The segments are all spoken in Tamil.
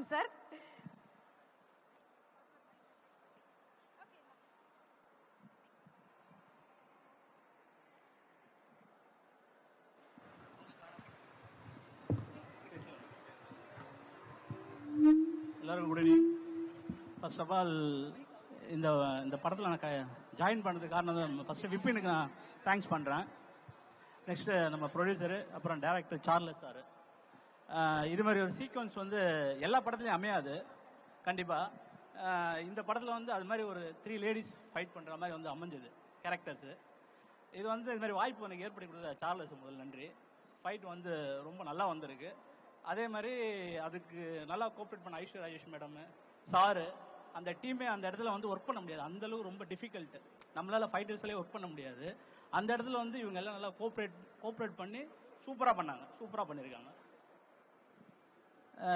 Welcome sir. எல்லாருக்கும் good evening. First of all இந்த படத்தில் நான் ஜாயின் பண்ணுறதுக்கு காரணம் ஃபர்ஸ்ட் விப்பினுக்கு நான் தேங்க்ஸ் பண்ணுறேன். நெக்ஸ்ட்டு நம்ம ப்ரொடியூசரு, அப்புறம் டைரக்டர் சார்லஸ் சார். இது மாதிரி ஒரு சீக்வன்ஸ் வந்து எல்லா படத்துலையும் அமையாது கண்டிப்பாக. இந்த படத்தில் வந்து அது மாதிரி ஒரு 3 லேடிஸ் ஃபைட் பண்ணுற மாதிரி வந்து அமைஞ்சது கேரக்டர்ஸு. இது வந்து இது மாதிரி வாய்ப்பு எனக்கு ஏற்படுத்தி கொடுத்தது சார்லஸ், முதல் நன்றி. ஃபைட் வந்து ரொம்ப நல்லா வந்திருக்கு. அதே மாதிரி அதுக்கு நல்லா கோஆப்ரேட் பண்ண ஐஸ்வர்யா ராஜேஷ் மேடம், சாரு, அந்த டீமே அந்த இடத்துல வந்து ஒர்க் பண்ண முடியாது. அந்தளவு ரொம்ப டிஃபிகல்ட்டு. நம்மளால் ஃபைட்டர்ஸ்லேயே ஒர்க் பண்ண முடியாது. அந்த இடத்துல வந்து இவங்க எல்லாம் நல்லா கோஆப்ரேட் பண்ணி சூப்பராக பண்ணாங்க, சூப்பராக பண்ணியிருக்காங்க.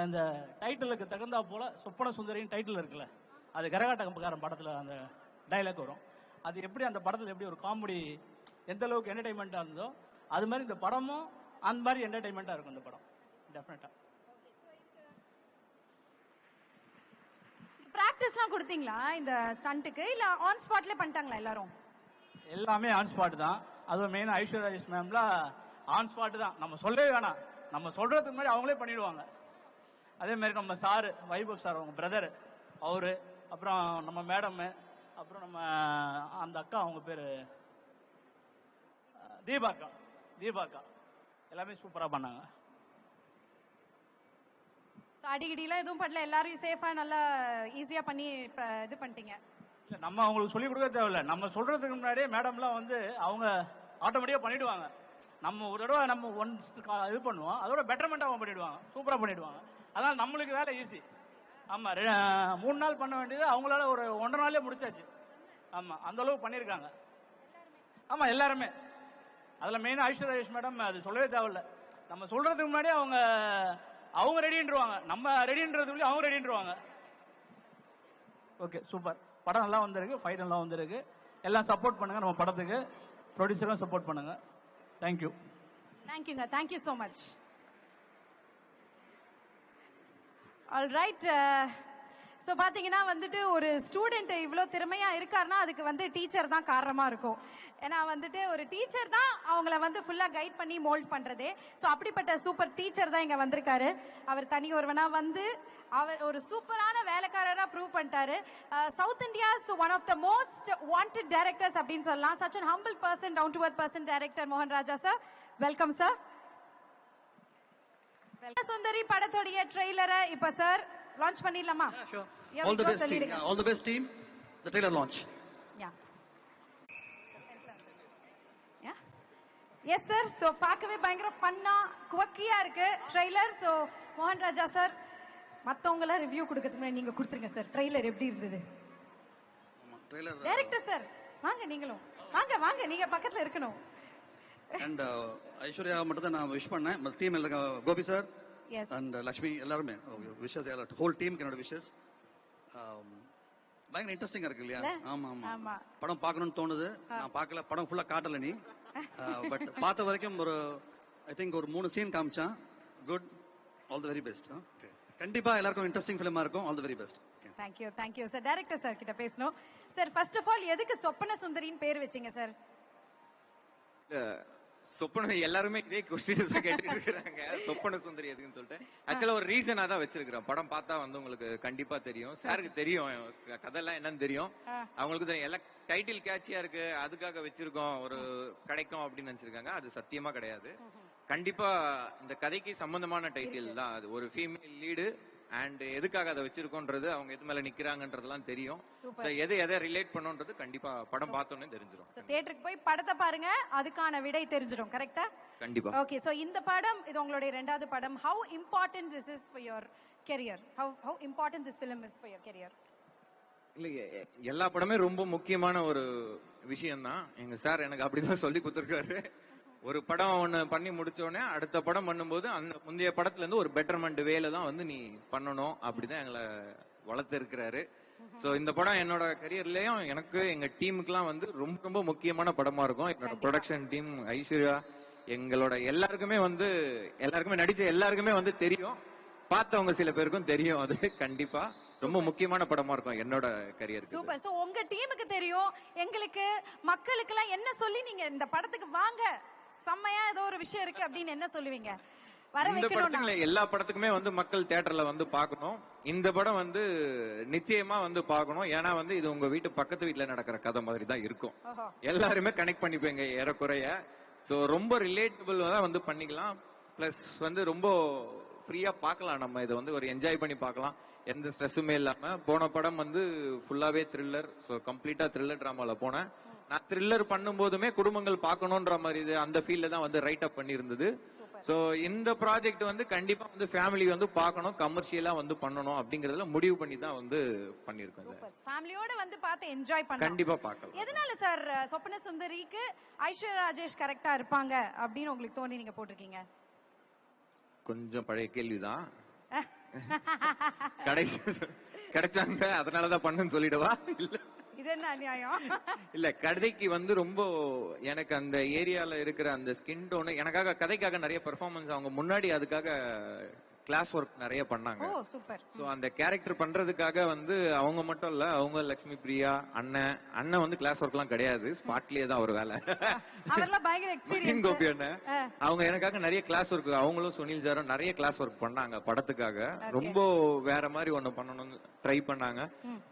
இந்த டைட்டிலுக்கு தகுந்தா போல் சொப்பன சுந்தரின் டைட்டில் இருக்குல்ல, அது கரகாட்டக்காரன் படத்தில் அந்த டைலாக் வரும். அது எப்படி அந்த படத்தில் எப்படி ஒரு காமெடி எந்த அளவுக்கு என்டர்டைன்மெண்ட்டாக இருந்ததோ அது மாதிரி இந்த படமும் அந்த மாதிரி என்டர்டைன்மெண்ட்டாக இருக்கும் இந்த படம் டெஃபினட்டா. பிராக்டிஸ்லாம் கொடுத்தீங்களா இந்த ஸ்டண்ட்டுக்கு, இல்ல ஆன் ஸ்பாட்ல பண்ணிட்டாங்களா எல்லாரும்? எல்லாமே ஆன் ஸ்பாட் தான். அதுவும் மெயின் ஐஸ்வர்யா ராஜேஷ் மேம்லாம் ஆன் ஸ்பாட் தான். நம்ம சொல்லவே வேணாம், நம்ம சொல்றதுக்கு முன்னாடி அவங்களே பண்ணிடுவாங்க. அதே மாதிரி நம்ம சாரு, வைபவ் சார், அவங்க பிரதர் அவரு, அப்புறம் நம்ம மேடம், அப்புறம் நம்ம அந்த அக்கா, அவங்க பேரு தீபாக்கா, எல்லாமே சூப்பரா பண்ணாங்க. அடிக்கடிலாம் எதுவும் பண்ணல, எல்லாரும் சேஃபா நல்லா ஈஸியா பண்ணி இது பண்ணிட்டீங்க. இல்ல, நம்ம அவங்களுக்கு சொல்லி கொடுக்க தேவையில்ல. நம்ம சொல்றதுக்கு முன்னாடியே மேடம்லாம் வந்து அவங்க ஆட்டோமேட்டிக்கா பண்ணிடுவாங்க. நம்ம ஒரு தடவை நம்ம ஒன்ஸ் இது பண்ணுவோம், அதோட பெட்டர்மெண்ட் அவங்க பண்ணிடுவாங்க, சூப்பரா பண்ணிடுவாங்க. அதனால நம்மளுக்கு வேலை ஈஸி. ஆமா, 3 நாள் பண்ண வேண்டியது அவங்களால ஒரு 1.5 நாள்லயே முடிச்சாச்சு. ஆமா, அந்த அளவுக்கு பண்ணிருக்காங்க. ஆமா, எல்லாருமே. அதுல மெயினா ஐஸ்வர்யா ராஜேஷ் மேடம், அது சொல்லவே தேவையில்ல. நம்ம சொல்றதுக்கு முன்னாடி அவங்க ரெடின்றுவாங்க, நம்ம ரெடின்றதுக்குள்ளே அவங்க ரெடின்றுவாங்க. Okay, super. படம் நல்லா வந்திருக்கு, ஃபைட் நல்லா வந்திருக்கு. எல்லாம் சப்போர்ட் பண்ணுங்க நம்ம படத்துக்கு, ப்ரொடியூசரும் சப்போர்ட் பண்ணுங்க. தேங்க்யூ. தேங்க்யூங்க, thank you so much. All right. So பார்த்தீங்கன்னா வந்துட்டு ஒரு ஸ்டூடெண்ட் இவ்வளோ திறமையா இருக்காருன்னா அதுக்கு வந்து டீச்சர் தான் காரணமா இருக்கும். ஏன்னா வந்துட்டு ஒரு டீச்சர் தான் அவங்கள வந்து ஃபுல்லா கைட் பண்ணி மோல்ட் பண்றதே. ஸோ அப்படிப்பட்ட சூப்பர் டீச்சர் தான் இங்க வந்திருக்காரு. அவர் தனி ஒருவனா வந்து அவர் ஒரு சூப்பரான வேலைக்காரரா ப்ரூவ் பண்ணிட்டாரு. South India's one of the most wanted directors அப்படின்னு சொல்லலாம். Such an humble person, down to earth person, director மோகன் Raja sir. Welcome sir. Sundari படத்தோடைய ட்ரெய்லரை இப்ப சார் லான்ச் பண்ணிடலாமா? All the best team. All the best team. The trailer launch. Yeah. Yes sir. So பார்க்கவே பயங்கர ஃபன்னா குவக்கியா இருக்கு ட்ரெய்லர். So மோகன் ராஜா சார், மத்தவங்கள ரிவ்யூ கொடுக்கிறதுக்கு முன்னாடி நீங்க கொடுத்துருங்க சார். ட்ரெய்லர் எப்படி இருந்தது? Trailer. டைரக்டர் சார் வாங்க, நீங்களும் வாங்க, நீங்க பக்கத்துல இருக்கணும். And ஐஸ்வர்யா மட்டும் தான் நான் விஷ் பண்ணேன். மத்த டீம் எல்லாம் கோபி சார் and லட்சுமி எல்லாருமே விஷஸ், ஹோல் டீம் என்னோட விஷஸ். பயங்கர இன்ட்ரெஸ்டிங்கா இருக்கு இல்லையா? ஆமா ஆமா, படம் பார்க்கணும்னு தோணுது. நான் பார்க்கல, படம் ஃபுல்லா காட்டல நீ. பட் பார்த்த வரைக்கும் ஒரு ஐ திங்க் ஒரு 3 சீன் காமிச்சான். Good. All the very best. கண்டிப்பா எல்லாருக்கும் இன்ட்ரெஸ்டிங் ஃபிலிமா இருக்கும். All the very best. Thank you sir. Director sir கிட்ட பேசணும். சார் ஃபர்ஸ்ட் ஆஃப் ஆல் எதுக்கு சொப்பன சுந்தரின்னு பேர் வச்சீங்க சார்? சொப்பன எல்லாருமே இதே கொஸ்டின் தான் கேட்டுட்டு இருக்காங்க. சொப்பன சுந்தரி எதுக்குன்னு சொல்லிட்டு ஆக்சுவலா ஒரு ரீசனா தான் வச்சிருக்கிறேன். படம் பார்த்தா வந்து உங்களுக்கு கண்டிப்பா தெரியும். சாருக்கு தெரியும் கதையெல்லாம் என்னன்னு தெரியும், அவங்களுக்கு தெரியும். எல்லாம் டைட்டில் கேட்சியா இருக்கு, அதுக்காக வச்சிருக்கோம், ஒரு கிடைக்கும் அப்படின்னு நினைச்சிருக்காங்க. அது சத்தியமா கிடையாது. கண்டிப்பா இந்த கதைக்கு சம்பந்தமான டைட்டில் தான் அது. ஒரு ஃபீமேல் லீடு அண்ட் எதுக்காக அதை வச்சிருக்கோன்றது, அவங்க எது மேல நிக்கிறாங்கன்றதெல்லாம் தெரியும். எதை ரிலேட் பண்ணுன்றது கண்டிப்பா படம் பார்த்தோன்னே தெரிஞ்சிடும். தியேட்டருக்கு போய் படத்தை பாருங்க, அதுக்கான விடை தெரிஞ்சிடும். கரெக்டா? கண்டிப்பா. ஓகே, சோ இந்த படம் இது உங்களுடைய 2வது படம். How important this is for your career? How important this film is for your career? இல்ல, எல்லா படமே ரொம்ப முக்கியமான ஒரு விஷயம் தான். எங்க சார் எனக்கு அப்படிதான் சொல்லி கொடுத்துருக்காரு. ஒரு படம் ஒண்ணு பண்ணி முடிச்சோடனே அடுத்த படம் பண்ணும்போது அந்த முந்தைய படத்துல இருந்து ஒரு பெட்டர்மெண்ட் வேலை தான் வந்து நீ பண்ணணும், அப்படிதான் எங்களை வளர்த்து இருக்கிறாரு. சோ இந்த படம் என்னோட கரியர்லயும் எனக்கு எங்க டீமுக்குலாம் வந்து ரொம்ப ரொம்ப முக்கியமான படமா இருக்கும். என்னோட ப்ரொடக்ஷன் டீம், ஐஸ்வர்யா, எங்களோட எல்லாருக்குமே நடிச்ச எல்லாருக்குமே வந்து தெரியும். பார்த்தவங்க சில பேருக்கும் தெரியும். அது கண்டிப்பா ரொம்ப முக்கியமான படமா இருக்கும் என்னோட கரியருக்கு. சூப்பர். சோ உங்க டீமுக்கு தெரியும், எங்களுக்கு மக்களுக்கு எல்லாம் என்ன சொல்லி நீங்க இந்த படத்துக்கு வாங்க, செம்மையா ஏதோ ஒரு விஷயம் இருக்கு அப்படின்னு என்ன சொல்லுவீங்க? வர இந்த வைக்கணும். படத்துக்குள்ள எல்லா படத்துக்குமே வந்து மக்கள் தியேட்டர்ல வந்து பார்க்கணும். இந்த படம் வந்து நிச்சயமா வந்து பார்க்கணும். ஏன்னா வந்து இது உங்க வீட்டு பக்கத்து வீட்டுல நடக்கிற கதை மாதிரி தான் இருக்கும். எல்லாருமே கனெக்ட் பண்ணிப்பீங்க ஏறக்குறைய. சோ ரொம்ப ரிலேட்டபிள் தான் வந்து பண்ணிக்கலாம். பிளஸ் வந்து ரொம்ப ஃப்ரீயா பார்க்கலாம். நம்ம இதை வந்து ஒரு என்ஜாய் பண்ணி பார்க்கலாம், எந்த ஸ்ட்ரெஸ்ஸுமே இல்லாம. போன படம் வந்து ஃபுல்லாவே த்ரில்லர். ஸோ கம்ப்ளீட்டா த்ரில்லர் டிராமால போனேன். நான் த்ரில்லர் பண்ணும் போதுமே குடும்பங்கள் பார்க்கணுன்ற மாதிரி இது அந்த ஃபீல்ட்ல தான் வந்து ரைட் அப் பண்ணியிருந்தது. ஸோ இந்த ப்ராஜெக்ட் வந்து கண்டிப்பா வந்து ஃபேமிலி வந்து பார்க்கணும், கமர்ஷியலா வந்து பண்ணணும் அப்படிங்கறதுல முடிவு பண்ணி தான் வந்து பண்ணியிருக்கோம். ஃபேமிலியோட வந்து பார்த்து என்ஜாய் பண்ணலாம். கண்டிப்பா பார்க்கலாம். எதனால சார் சொப்பன சுந்தரிக்கு ஐஸ்வர்யா ராஜேஷ் கரெக்டா இருப்பாங்க அப்படின்னு உங்களுக்கு தோணி நீங்க போட்டிருக்கீங்க? கொஞ்சம் பழைய கேள்விதான். கிடைச்சாங்க அதனாலதான் பண்ணுன்னு சொல்லிடுவா? இல்ல இது என்ன அநியாயம்? இல்ல, கதைக்கு வந்து ரொம்ப எனக்கு அந்த ஏரியால இருக்கிற அந்த ஸ்கின் டோன் எனக்காக கதைக்காக நிறைய பெர்ஃபார்மன்ஸ் அவங்க முன்னாடி அதுக்காக கிளாஸ் ஒர்க் நிறைய பண்ணாங்க. ஓ சூப்பர். சோ அந்த கேரக்டர் பண்றதுக்காக வந்து அவங்க மட்டும் இல்ல, அவங்க லட்சுமி பிரியா அண்ணன் வந்து கிளாஸ் ஒர்க் எல்லாம் கிடையாது, ஸ்பாட்லயே தான் ஒரு வேலை. அதெல்லாம் பயங்கர எக்ஸ்பீரியன்ஸ். கோபி அண்ணன் அவங்க எனக்காக நிறைய கிளாஸ் ஒர்க், அவங்களும் சுனில் சாரும் நிறைய கிளாஸ் ஒர்க் பண்ணாங்க படத்துக்காக. ரொம்ப வேற மாதிரி ஒண்ணு பண்ணணும்னு ட்ரை பண்ணாங்க.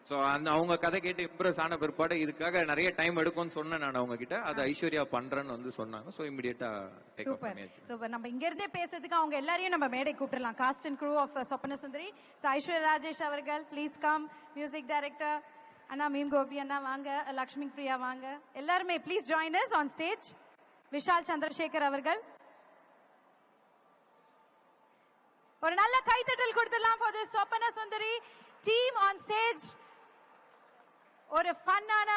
சோ அந்த அவங்க கதை கேட்டு இம்ப்ரெஸ் ஆன பிற்பாடு இதுக்காக நிறைய டைம் எடுக்கும்னு சொன்னேன் நான் அவங்க கிட்ட. அது ஐஸ்வர்யா பண்றேன்னு வந்து சொன்னாங்க. சோ இமிடியேட்டா டேக் ஆஃப் பண்ணியாச்சு. சூப்பர். நம்ம இங்க இருந்தே பேசுறதுக்கு அவங்க எல்லாரையும் நம்ம மேடை கூப்பிடலாம். காஸ்ட் அண்ட் crew ஆஃப் சொப்பன சுந்தரி. சோ ஐஸ்வர்யா ராஜேஷ் அவர்கள் ப்ளீஸ் கம். மியூசிக் டைரக்டர் அண்ணா மீம் கோபி அண்ணா வாங்க, லக்ஷ்மி பிரியா வாங்க, எல்லாருமே please join us on stage. Vishal Chandrasekhar அவர்கள் ஒரு நல்ல கைத்தட்டல் கொடுத்துடலாம் for this சொப்பன சுந்தரி டீம் on stage. ஒரு ஃபன்னான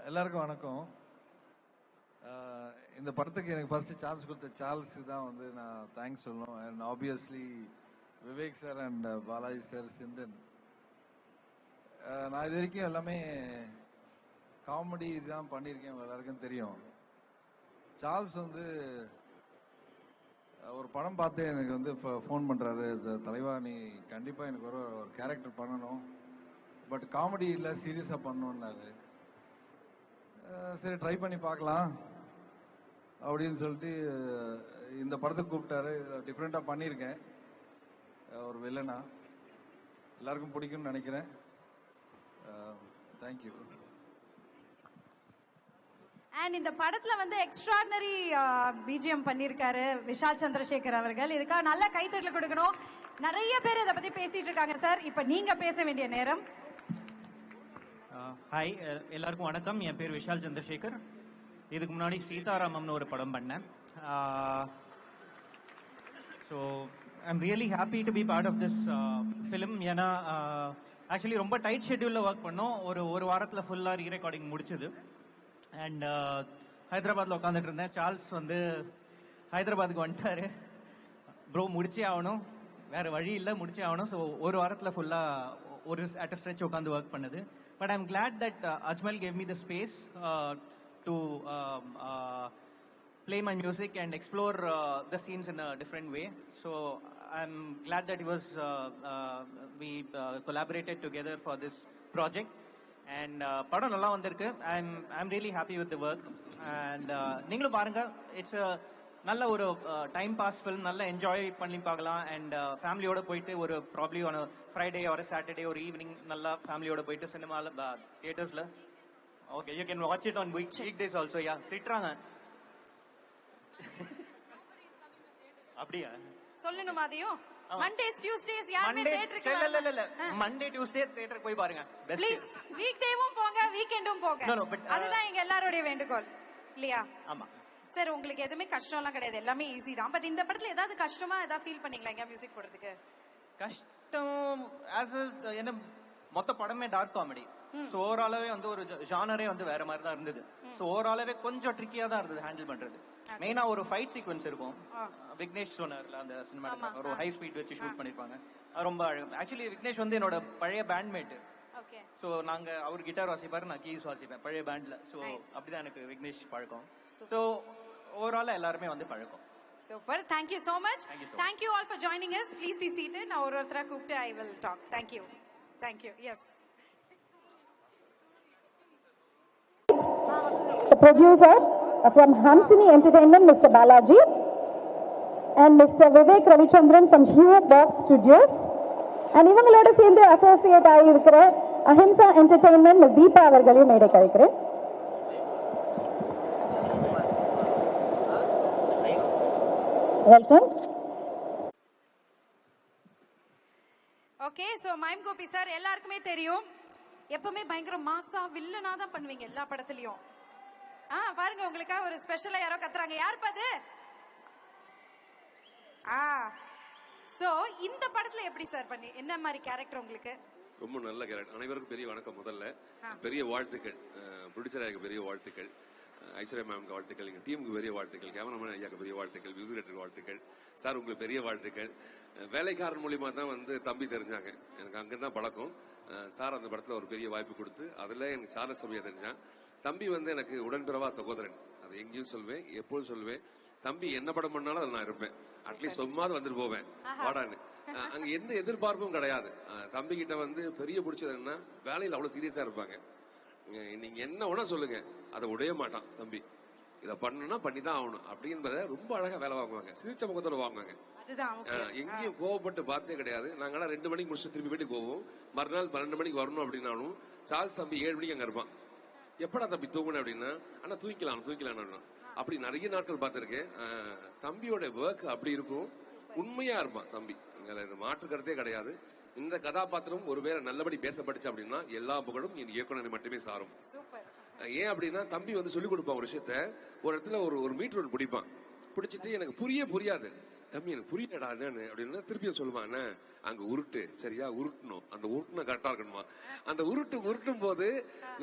எல்லாருக்கும் வணக்கம். இந்த படத்துக்கு எனக்கு ஃபர்ஸ்ட் சான்ஸ் கொடுத்த சார்ல்ஸுக்கு தான் வந்து நான் தேங்க்ஸ் சொல்லணும். And obviously Vivek sir and Balaji sir, Chinthan. நான் இது வரைக்கும் எல்லாமே காமெடி இதுதான் பண்ணியிருக்கேன், எல்லாருக்கும் தெரியும். சார்ல்ஸ் வந்து ஒரு படம் பார்த்து எனக்கு வந்து ஃபோன் பண்ணுறாரு, தலைவா நீ கண்டிப்பாக எனக்கு ஒரு கேரக்டர் பண்ணணும், பட் காமெடி இல்லை சீரியஸாக பண்ணணுன்னாரு. சரி ட்ரை பண்ணி பார்க்கலாம் அப்படின்னு சொல்லிட்டு இந்த படத்துக்கு கூப்பிட்டாரு. டிஃப்ரெண்ட்டாக பண்ணியிருக்கேன், ஒரு வில்லனா. எல்லாருக்கும் பிடிக்கும்னு நினைக்கிறேன். தேங்க்யூ. அண்ட் இந்த படத்துல வந்து எக்ஸ்ட்ராடினரி பிஜிஎம் பண்ணிருக்காரு விஷால் சந்திரசேகர் அவர்கள். இதுக்காக நல்ல கைத்தட்டல் கொடுக்கணும். நிறைய பேர் இதை பத்தி பேசிட்டு இருக்காங்க சார். இப்ப நீங்க பேச வேண்டிய நேரம். ஹாய், எல்லாருக்கும் வணக்கம். என் பேர் விஷால் சந்திரசேகர். இதுக்கு முன்னாடி சீதாராமம்னு ஒரு படம் பண்ணேன். So I'm really happy to be part of this film. ஏன்னா ஆக்சுவலி ரொம்ப டைட் ஷெட்யூலில் ஒர்க் பண்ணோம். ஒரு வாரத்தில் ஃபுல்லாக ரீரெக்கார்டிங் முடிச்சது. அண்ட் ஹைதராபாத்தில் உட்காந்துட்டு இருந்தேன். சார்ல்ஸ் வந்து ஹைதராபாத்துக்கு வந்துட்டாரு. ப்ரோ முடிச்சே ஆகணும், வேறு வழி இல்லை, முடிச்சே ஆகணும். ஸோ ஒரு வாரத்தில் ஃபுல்லாக ஒரு அட் அ ஸ்ட்ரெச் உட்காந்து ஒர்க் பண்ணுது. But I am glad that Ajmal gave me the space to play my music and explore the scenes in a different way. So I'm glad that we collaborated together for this project. And padam nalla vandirukku. I'm really happy with the work. And neengalum paarenga, it's a nalla oru time pass film, nalla enjoy panni paakalam. And family oda poitu oru probably on a Friday or a Saturday or evening nalla family oda poitu cinema la theaters la. Okay, you can watch it on weekdays also. Yeah, திட்றாங்க. அப்படியா சொல்லணும் அதையும். மண்டேஸ் டியூஸ்டேஸ் யாருமே தியேட்டருக்கு இல்ல மண்டே டியூஸ்டே தியேட்டருக்கு போய் பாருங்க. ப்ளீஸ் வீக்டேவும் போங்க, வீக்கெண்டும் போங்க. அதுதான் எங்க எல்லாரோட வேண்டுகோள் இல்லையா? ஆமா சார். உங்களுக்கு எதுவுமே கஷ்டம்லாம் கிடையாது, எல்லாமே ஈஸி தான். பட் இந்த படத்துல ஏதாவது கஷ்டமா ஏதாவது ஃபீல் பண்ணீங்களா இங்க மியூசிக் போடுறதுக்கு? கஷ்டம் என்ன, மொத்த படமே டார்க் காமெடி. ஸோ ஓவராலாவே வந்து ஒரு ஜானரே வந்து வேற மாதிரி தான் இருந்தது. ஸோ ஓவராலாவே கொஞ்சம் ட்ரிக்கியா தான் இருந்தது ஹேண்டில் பண்றது. மெயினா ஒரு ஃபைட் சீக்வன்ஸ் இருக்கும். விக்னேஷ் சொன்னார்ல, அந்த சினிமா ஒரு ஹை ஸ்பீட் வச்சு ஷூட் பண்ணிருப்பாங்க. ரொம்ப ஆக்சுவலி விக்னேஷ் வந்து என்னோட பழைய பேண்ட்மேட். ஸோ நாங்க அவர் கிட்டார் வாசிப்பாரு, நான் கீஸ் வாசிப்பேன் பழைய பேண்ட்ல. ஸோ அப்படிதான் எனக்கு விக்னேஷ் பழக்கம். ஸோ ஓவராலா எல்லாருமே வந்து பழக்கம். Super. Thank you so much. Thank you all for joining us. Please be seated. நான் ஒருத்தரா கூப்பிட்டு I will talk. Thank you. Thank you. Yes. The producer from Hamsini Entertainment, Mr. Balaji, and Mr. Vivek Ravichandran from Hue Box Studios, and இவங்களோட சேர்ந்து அசோசியேட் ஆகியிருக்கிற அஹிம்சா என்டர்டெயின்மெண்ட் மிஸ் தீபா அவர்களையும் மேடை கழிக்கிறேன். Welcome. Okay, so mime Gopi sir எல்லாருக்குமே தெரியும், எப்பவுமே பயங்கர மாசா வில்லனா தான் பண்ணுவீங்க எல்லா படத்துலயும். பாருங்க, உங்களுக்காக ஒரு ஸ்பெஷலா யாரோ கத்துறாங்க. யார் பாது? சோ இந்த படத்துல எப்படி சார் பண்ணி, என்ன மாதிரி கேரக்டர் உங்களுக்கு? ரொம்ப நல்ல கேரக்டர். அனைவருக்கும் பெரிய வணக்கம். முதல்ல பெரிய வாழ்த்துக்கள், ப்ரொடியூசர் பெரிய வாழ்த்துக்கள், ஐஸ்வர்யா மேம்க்கு வாழ்த்துக்கள், எங்கள் டீமுக்கு பெரிய வாழ்த்துக்கள், கேமராமேன் ஐயாக்கு பெரிய வாழ்த்துக்கள், மியூசிக் டைரக்டருக்கு வாழ்த்துக்கள். சார் உங்களுக்கு பெரிய வாழ்த்துக்கள். வேலைக்காரன் மூலியமா தான் வந்து தம்பி தெரிஞ்சாங்க, எனக்கு அங்கதான் பழக்கம். சார் அந்த படத்துல ஒரு பெரிய வாய்ப்பு கொடுத்து அதுல எனக்கு சார்லஸ் சபையா தெரிஞ்சான். தம்பி வந்து எனக்கு உடன்பிறவா சகோதரன், அது எங்கேயும் சொல்வேன், எப்போதும் சொல்வேன். தம்பி என்ன படம் பண்ணாலும் அது நான் இருப்பேன், அட்லீஸ்ட் சொம்மாவது வந்துட்டு போவேன் வாடான்னு. அங்க எந்த எதிர்பார்ப்பும் கிடையாது. தம்பி கிட்ட வந்து பெரிய பிடிச்சது என்ன, வேலையில் அவ்வளவு சீரியஸா இருப்பாங்க. நீங்க என்ன வேணா சொல்லுங்க, அதை உடைய மாட்டான் தம்பி. இதை பண்ணணும்னா பண்ணிதான் ஆகணும் அப்படின்றத ரொம்ப அழகா வேலை வாங்குவாங்க, சிரிச்ச முகத்தோட வாங்குவாங்க. எங்கேயும் கோவப்பட்டு பார்த்தே கிடையாது. நாங்களாம் 2 மணிக்கு முடிச்சு திரும்பி வீட்டுக்கு போவோம். மறுநாள் 12 மணிக்கு வரணும் அப்படின்னாலும் சார்ல்ஸ் தம்பி 7 மணிக்கு அங்க இருப்பான். எப்படா தம்பி தூங்கணும் அப்படின்னா, ஆனா தூங்கிக்கலாம். அப்படி நிறைய நாட்கள் பார்த்திருக்கேன். தம்பியோட ஒர்க் அப்படி இருக்கும், உண்மையா இருப்பான் தம்பி, மாற்று கருத்தே கிடையாது. இந்த கதாபாத்திரம் ஒருவேளை நல்லபடி பேசப்பட்டுச்சு அப்படின்னா எல்லா புகழும் என் இயக்குனரை மட்டுமே சாரும். ஏன் அப்படின்னா தம்பி வந்து சொல்லிக் கொடுப்பான் ஒரு விஷயத்த, ஒரு இடத்துல ஒரு மீட்டர் ஒன்று பிடிப்பான், பிடிச்சிட்டு எனக்கு புரியாது தம்பி, எனக்கு புரியலடா அப்படின்னு திருப்பியும் சொல்லுவான். அங்க உருட்டு சரியா உருட்டணும், அந்த உருட்டுன கரெக்டா இருக்கணுமா, அந்த உருட்டும் போது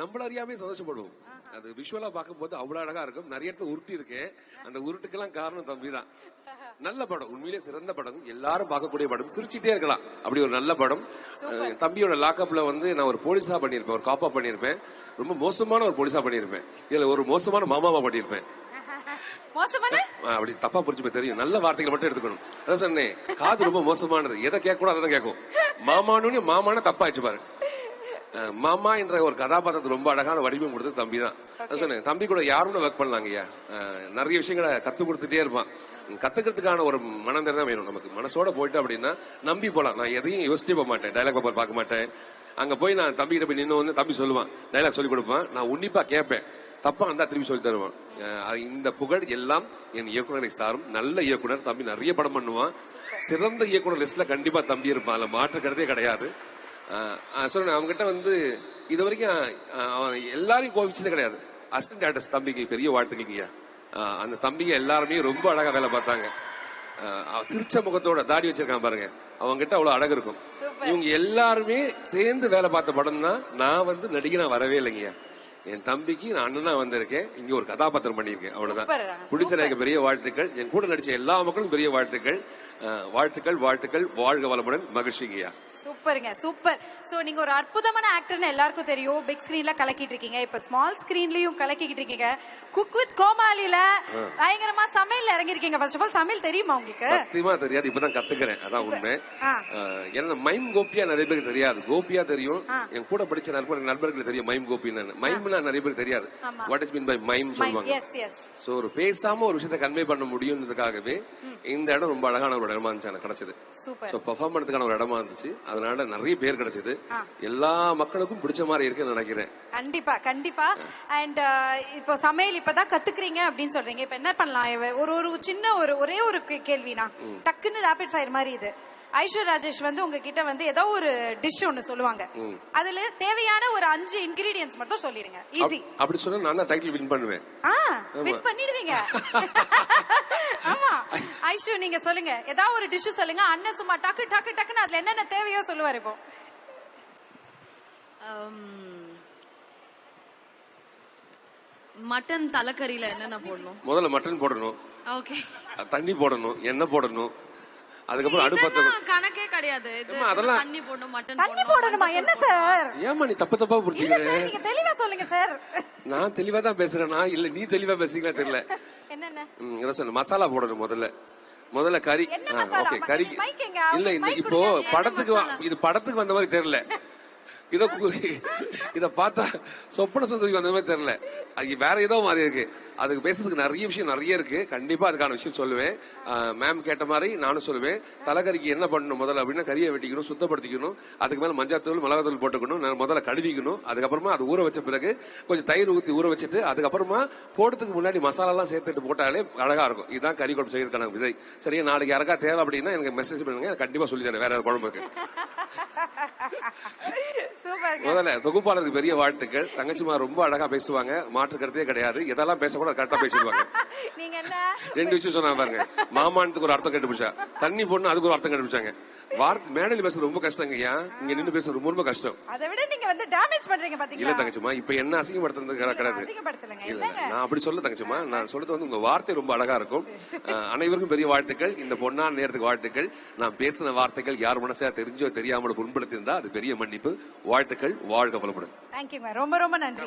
நம்மள அறியாமே சந்தோஷப்படுவோம். அது விஷுவலா பார்க்கும் போது அவ்வளவு அழகா இருக்கும். நிறைய இடத்துல உருட்டி இருக்கேன், அந்த உருட்டுக்கெல்லாம் காரணம் தம்பி தான். நல்ல படம், உண்மையிலே சிறந்த படம், எல்லாரும் பார்க்கக்கூடிய படம், சிரிச்சுட்டே இருக்கலாம் அப்படி ஒரு நல்ல படம். தம்பியோட லாக்அப்ல வந்து நான் ஒரு போலீஸா பண்ணிருப்பேன், ஒரு காப்பா பண்ணிருப்பேன், ரொம்ப மோசமான ஒரு போலீஸா பண்ணிருப்பேன், இதுல ஒரு மோசமான மாமாவா பண்ணிருப்பேன். அப்படி தப்பா புரிஞ்சு போய் தெரியும், நல்ல வார்த்தைகளை மட்டும் எடுத்துக்கணும். அதான் சொன்னேன், காது ரொம்ப மோசமானது, எதை கேட்க கூட அதான் கேட்கும். மாமான தப்பா ஆயிடுச்சு பாரு. மாமா என்ற ஒரு கதாபாத்திரத்துக்கு ரொம்ப அழகான வடிவம் கொடுத்தது தம்பி தான். சொன்னேன், தம்பி கூட யாரும் ஒர்க் பண்ணலாங்க ஐயா, நிறைய விஷயங்களை கத்து கொடுத்துட்டே இருப்பான். கத்துக்கிறதுக்கான ஒரு மனதில் தான் வேணும் நமக்கு. மனசோட போயிட்டு அப்படின்னா நம்பி போலாம். நான் எதையும் யோசிச்சே போக மாட்டேன், டைலாக் பேப்பர் பார்க்க மாட்டேன். அங்க போய் நான் தம்பி கிட்ட போய் நின்று வந்து தம்பி சொல்லுவான், டைலாக் சொல்லி கொடுப்பான், நான் உன்னிப்பா கேட்பேன், தப்பா இருந்தா திரும்பி சொல்லி தருவான். இந்த புகழ் எல்லாம் என் இயக்குனரை சாரும். நல்ல இயக்குனர் தம்பி, நிறைய படம் பண்ணுவான். சிறந்த இயக்குனர் லிஸ்ட்ல கண்டிப்பா தம்பி இருப்பான், அதுல மாற்றுக்கிறதே கிடையாது. சொல்றேன், அவங்க கிட்ட வந்து இது வரைக்கும் அவன் எல்லாரையும் கோவிச்சதே கிடையாது. அசிஸ்டன்ட் ஆர்டிஸ்ட் தம்பிக்கு பெரிய வாழ்த்துக்கீங்க. அந்த தம்பிங்க எல்லாருமே ரொம்ப அழகா வேலை பார்த்தாங்க. சிரிச்ச முகத்தோட தாடி வச்சிருக்கான் பாருங்க, அவங்க கிட்ட அவ்வளவு அழகு இருக்கும். இவங்க எல்லாருமே சேர்ந்து வேலை பார்த்த படம் தான். நான் வந்து நடிகனா வரவே இல்லைங்கய்யா. என் தம்பிக்கு நான் அண்ணனா வந்திருக்கேன், இங்க ஒரு கதாபாத்திரம் பண்ணியிருக்கேன், அவ்வளவுதான். புடிச்ச பெரிய வாழ்த்துக்கள், என் கூட நடிச்ச எல்லா மக்களும் பெரிய வாழ்த்துக்கள். வாழ்த்துக்கள் வாழ்த்துக்கள், வாழ்க வளமுடன், மகிழ்ச்சிங்கய்யா. சூப்பருங்க, சூப்பர். சோ நீங்க ஒரு அற்புதமான ஆக்டர்னு எல்லாருக்கும் தெரியும். பிக் ஸ்கிரீன்ல கலக்கிட்டு இருக்கீங்க, இப்ப ஸ்மால் ஸ்கிரீன்லயும் கலக்கிட்டு இருக்கீங்க. குக் வித் கோமாளில பயங்கரமா சமையல் இறங்கி இருக்கீங்க. ஃபர்ஸ்ட் ஆஃப் ஆல் சமையல் தெரியுமா உங்களுக்கு? சத்தியமா தெரியாது, இப்பதான் கத்துக்கிறேன், அதான் உண்மை. என்ன மைம் கோபியா நிறைய பேருக்கு தெரியாது. கோபியா தெரியும், என் கூட படிச்ச நண்பர்களுக்கு தெரியும் மைம் கோபின்னு. மைம்னா நிறைய பேருக்கு தெரியாது. What is mean by mime சொல்லுவாங்க. சோ ஒரு பேசாம ஒரு விஷயத்தை கன்வே பண்ண முடியும்ன்றதுக்காகவே இந்த இடம் ரொம்ப அழகான ஒரு இடமா இருந்துச்சு, எனக்கு கிடைச்சது. சோ பெர்ஃபார்ம் பண்ணதுக்கான ஒரு இடமா இருந்துச்சு, அதனால நிறைய பேர் கிடைச்சது. எல்லா மக்களுக்கும் பிடிச்ச மாதிரி இருக்குன்னு நினைக்கிறேன். கண்டிப்பா கண்டிப்பா. அண்ட் இப்போ சமையல் இப்பதான் கத்துக்கிறீங்க அப்படின்னு சொல்றீங்க, இப்ப என்ன பண்ணலாம்? ஒரு சின்ன ஒரே ஒரு கேள்வினா டக்குன்னு ரேபிட் ஃபயர் மாதிரி இது. ஐஸ்வர் ராஜேஷ் வந்து உங்ககிட்ட வந்து ஏதோ ஒரு டிஷ் ஒன்னு சொல்லுவாங்க, அதுல தேவையான ஒரு 5 இன்கிரிடியன்ட்ஸ் மட்டும் சொல்லிடுங்க. ஈஸி. அப்படி சொன்னா நான் தான் டைட்டில் வின் பண்ணுவேன். வின் பண்ணிடுவீங்க. ஆமா ஐஷு, நீங்க சொல்லுங்க, ஏதாவது ஒரு டிஷ் சொல்லுங்க. அண்ணன் சும்மா டக்கு டக்கு டக்குன்னு அதுல என்னென்ன தேவையோ சொல்லுவாரு. இப்போ மட்டன் தலைக்கறியில என்னென்ன போடணும்? முதல்ல மட்டன் போடணும், ஓகே, தண்ணி போடணும், எண்ணெய் போடணும், அதுக்கப்புறம் அடுப்பத்த கணக்கே கிடையாது. அதெல்லாம் தண்ணி போடணும், மட்டன் தண்ணி போடணுமா? என்ன சார், ஏமா நீ தப்பா புரிஞ்சுக்கிற? நீங்க தெளிவா சொல்லுங்க சார். நான் தெளிவா தான் பேசுறேனா இல்ல நீ தெளிவா பேசுறீங்களா தெரியல. என்னென்ன என்ன சொல்ல, மசாலா போடணும் முதல்ல கறி. ஓகே, கறி இல்ல. இந்த இப்போ படத்துக்கு வந்த மாதிரி தெரியல, இத பார்த்தா சொப்பன சுந்தரி வந்த மாதிரி தெரியல, அது வேற ஏதோ மாதிரி இருக்கு. அதுக்கு பேசுறதுக்கு நிறைய விஷயம் நிறைய இருக்கு, கண்டிப்பா அதுக்கான விஷயம் சொல்லுவேன். மேம் கேட்ட மாதிரி நானும் சொல்லுவேன். தலைக்கறிக்கு என்ன பண்ணணும் முதல்ல அப்படின்னா, கறியை வெட்டிக்கணும், சுத்தப்படுத்திக்கணும், அதுக்கு மேல மஞ்சாத்தூள் மிளகாத்தூள் போட்டுக்கணும், முதல்ல கழுவிக்கணும், அதுக்கப்புறமா அது ஊற வச்ச பிறகு கொஞ்சம் தயிர் ஊற்றி ஊற வச்சுட்டு அதுக்கப்புறமா போடுறதுக்கு முன்னாடி மசாலா எல்லாம் சேர்த்துட்டு போட்டாலே அழகா இருக்கும். இதுதான் கறி குழம்பு செய்யறதுக்கான விதை. சரியா, நாளைக்கு யாருக்கா தேவை அப்படின்னா எனக்கு மெசேஜ் பண்ணுங்க, கண்டிப்பா சொல்லி தரேன் வேற குழம்புக்கு. முதல்ல தொகுப்பாளருக்கு பெரிய வாழ்த்துக்கள். தங்கச்சிமா ரொம்ப அழகா பேசுவாங்க, மாற்று கருத்தே கிடையாது. எதெல்லாம் பேசக்கூட கரெக்டா பேசிடுவாங்க. ரெண்டு விஷயம் சொன்னா பாருங்க, மாமானத்துக்கு ஒரு அர்த்தம் கண்டுபிடிச்சா, தண்ணி பொண்ணு அதுக்கு ஒரு அர்த்தம் கண்டுபிடிச்சாங்க. மேடையில் பேசுறது ரொம்ப கஷ்டங்கய்யா, இங்க நின்று பேசுறது ரொம்ப ரொம்ப கஷ்டம். அதை விட நீங்க வந்து டேமேஜ் பண்றீங்க பாத்தீங்களா? இல்ல தங்கச்சிமா, இப்ப என்ன அசிங்கப்படுத்துறது கிடையாது. இல்ல, நான் அப்படி சொல்ல தங்கச்சிமா, நான் சொல்றது வந்து உங்க வார்த்தை ரொம்ப அழகா இருக்கும். அனைவருக்கும் பெரிய வாழ்த்துக்கள். இந்த பொன்னான நேரத்துக்கு வாழ்த்துக்கள். நான் பேசின வார்த்தைகள் யார் மனசா தெரிஞ்சோ தெரியாமல் புண்படுத்தி இருந்தா அது பெரிய மன்னிப்பு. வாழ்த்துக்கள், வாழ்க வளமுடன். தேங்க்யூ, ரொம்ப ரொம்ப நன்றி.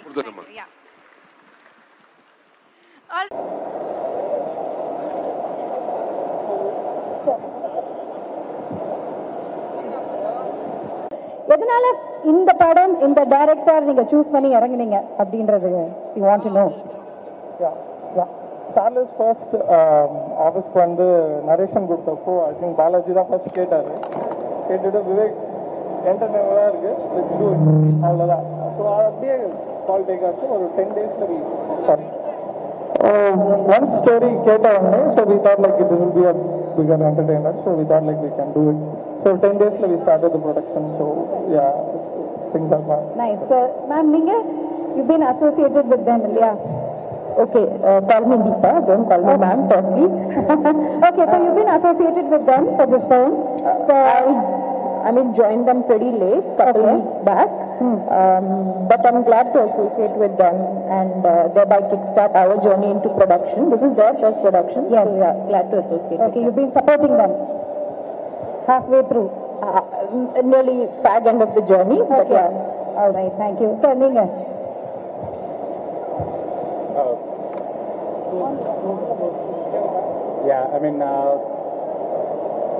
எதனால இந்த படம், இந்த டைரக்டர் நீங்க சூஸ் பண்ணி இறங்குனீங்க அப்படின்றது you want to know. Charles first ஆஃபீஸ்க்கு வந்து நரேஷன் கொடுத்தப்போ ஐ திங்க் பாலாஜி தான் ஃபர்ஸ்ட் கேட்டாரு. கேட்டுட்டு விவேக் என்டர்டைனராக இருக்கு, லெட்ஸ் டூ இட், அவ்வளோதான். ஸோ அப்படியே கால் டேக் ஆச்சு. ஒரு 10 daysல சாரி ஒன் ஸ்டோரி கேட்ட உடனே so we thought like it will be a bigger entertainer. So we thought like we can do it. So 10 daysல we started the production. So ya, things are fine. Nice. So ma'am, நீங்க you been associated with them இல்லையா? Okay, call me Deepa, don't call me ma'am firstly. Okay, so you've been associated with them for this film. So I mean, joined them pretty late, couple weeks back. But I'm glad to associate with them and thereby kickstart our journey into production. This is their first production. Yes. So yeah, glad to associate. Okay, you've been supporting them halfway through. Nearly fag end of the journey, but yeah. All right, thank you. So, Ninga. Yeah, I mean,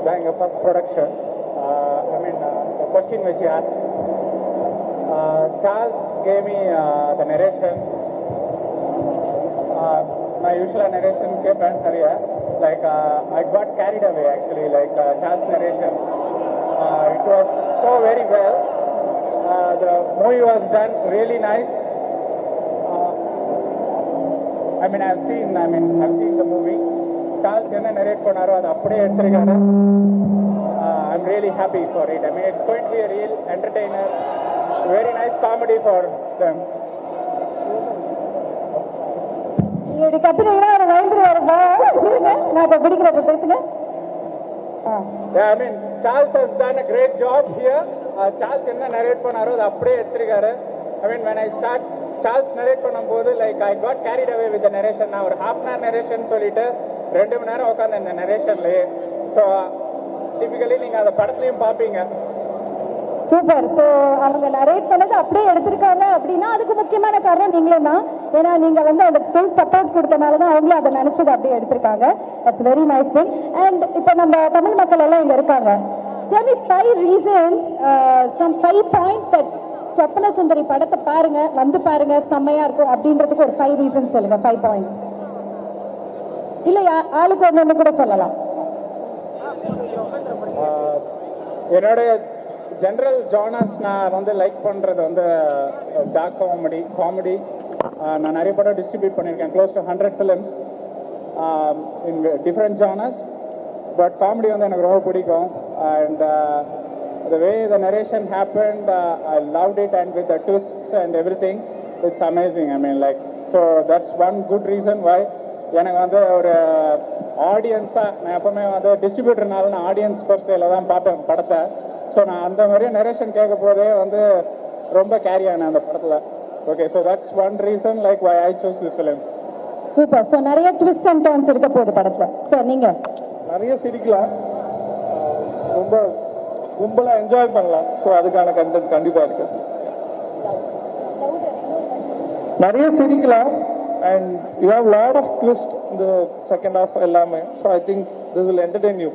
during the first production, the question which you asked, Charles gave me the narration. My usual narration kept on like I got carried away actually, like Charles' narration. It was so very well. The movie was done really nice. I've seen the movie. Charles என்ன narrate பண்ணாரோ அது அப்படியே எடுத்துருக்காரு. I'm really happy for it. I mean, it's going to be a real entertainer, very nice comedy for them. இப்படி கத்துனீங்கன்னா ஒரு பயந்துருவாருப்பா. நான் இப்ப பிடிக்கிறப்ப பேசுங்க. Yeah, I mean, Charles has done a great job here. Charles என்ன narrate பண்ணாரோ அது அப்படியே எடுத்திருக்காரு. I mean, when I start Charles narrate பண்ணும்போது like I got carried away with the narration. நான் ஒரு half an hour narration சொல்லிட்டு 2 மணி நேரம் உட்காந்து இந்த narrationலயே. So typically நீங்க அந்த படத்துலயும் பாப்பீங்க. சூப்பர். ஸோ அவங்க நரேட் பண்ணது அப்படியே எடுத்திருக்காங்க அப்படின்னா அதுக்கு முக்கியமான காரணம் நீங்களும் தான். ஏன்னா நீங்க வந்து அதுக்கு ஃபுல் சப்போர்ட் கொடுத்தனால தான் அவங்களும் அதை நினைச்சது அப்படியே எடுத்திருக்காங்க. That's very nice thing. And இப்போ நம்ம தமிழ் மக்கள் எல்லாம் இங்க இருக்காங்க. Tell me 5 reasons, some 5 points that சொப்பன சுந்தரி படத்தை பாருங்க, வந்து பாருங்க, செம்மையா இருக்கும் அப்படின்றதுக்கு ஒரு 5 reasons சொல்லுங்க. 5 points. இல்ல ஆளுக்கு ஒன்று கூட சொல்லலாம். என்னோட ஜென்ரல் ஜானர்ஸ் நான் வந்து லைக் பண்ணுறது வந்து டார்க் காமெடி. நான் நிறைய படம் டிஸ்ட்ரிபியூட் பண்ணியிருக்கேன், close to 100 films in different genres. But comedy வந்து எனக்கு ரொம்ப பிடிக்கும். And the way the narration happened, I loved it, and with the twists and everything, it's amazing. I mean, like, so that's one good reason why எனக்கு வந்து ஒரு ஆடியன்ஸாக நான் எப்பவுமே வந்து டிஸ்ட்ரிபியூட்டர்னால நான் ஆடியன்ஸ் பர்சையில் தான் பார்ப்பேன் படத்தை. ஸோ நான் அந்த மாதிரி நரேஷன் கேட்க போதே வந்து ரொம்ப கேரி ஆனேன் அந்த படத்தில். Okay, so that's one reason like why I choose this film. Super. So நிறைய ட்விஸ்ட் அண்ட் டர்ன்ஸ் இருக்க போகுது படத்தில். சார் நீங்கள் நிறைய சிரிக்கலாம், ரொம்ப கும்பலாக என்ஜாய் பண்ணலாம். ஸோ அதுக்கான கண்டென்ட் கண்டிப்பாக இருக்கு. நிறைய சிரிக்கலாம் and you have lot of twist in the second half எல்லாமே. So I think this will entertain you.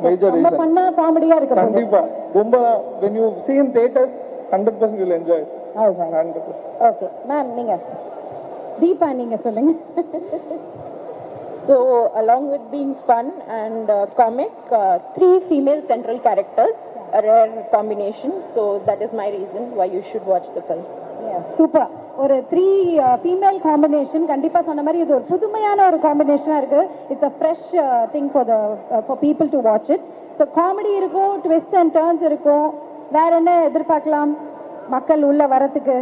Major reason. நம்ம பண்ண காமெடியா இருக்கு. கண்டிப்பா ரொம்ப when you see in theaters 100% you will enjoy. Okay ma'am, நீங்க தீபா நீங்க சொல்லுங்க. So along with being fun and comic, 3 female central characters, a rare combination. So that is my reason why you should watch the film. Super. ஒரு 3 ஃபீமேல் காம்பினேஷன். கண்டிப்பா சொன்ன மாதிரி இது ஒரு புதுமையான ஒரு காம்பினேஷனா இருக்கு. It's a fresh thing for people to watch it. So comedy இருக்கும், ட்விஸ்ட் அண்ட் டர்ன்ஸ் இருக்கும். வேற என்ன எதிர்பார்க்கலாம் மக்கள் உள்ள வரதுக்கு?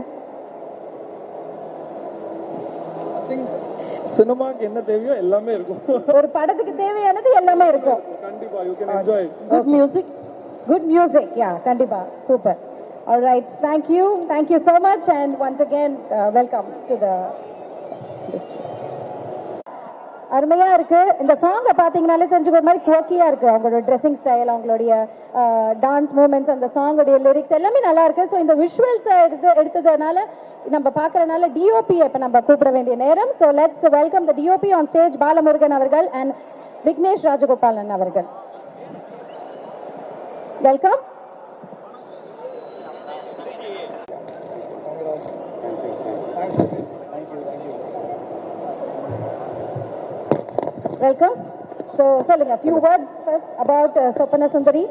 சினிமாக்கு என்ன தேவையோ எல்லாமே இருக்கும். ஒரு படத்துக்கு தேவையானது எல்லாமே இருக்கும். கண்டிப்பா you can enjoy. Good music. Good music, yeah, கண்டிப்பா. Super. All right, thank you so much, and once again welcome to the industry. அருமையா இருக்கு. இந்த சாங்கை பார்த்தீங்கனாலே தெரிஞ்சுக்க ஒரு மாதிரி குவக்கியா இருக்கு. அவங்களோட ட்ரெஸ்ஸிங் ஸ்டைல், அவங்களுடைய டான்ஸ் மூமெண்ட்ஸ், அந்த சாங்கோடைய லிரிக்ஸ் எல்லாமே நல்லா இருக்கு. ஸோ இந்த விஷுவல்ஸ் எடுத்ததுனால நம்ம பார்க்கறதுனால டிஓபியை இப்போ நம்ம கூப்பிட வேண்டிய நேரம். So let's welcome the DOP on stage, Balamurugan அவர்கள் அண்ட் விக்னேஷ் ராஜகோபாலன் அவர்கள். வெல்கம். வெல்கம். ஸோ சொல்லுங்க, ஃபியூ வேர்ட்ஸ் ஃபர்ஸ்ட் அபவுட் சொப்பன சுந்தரி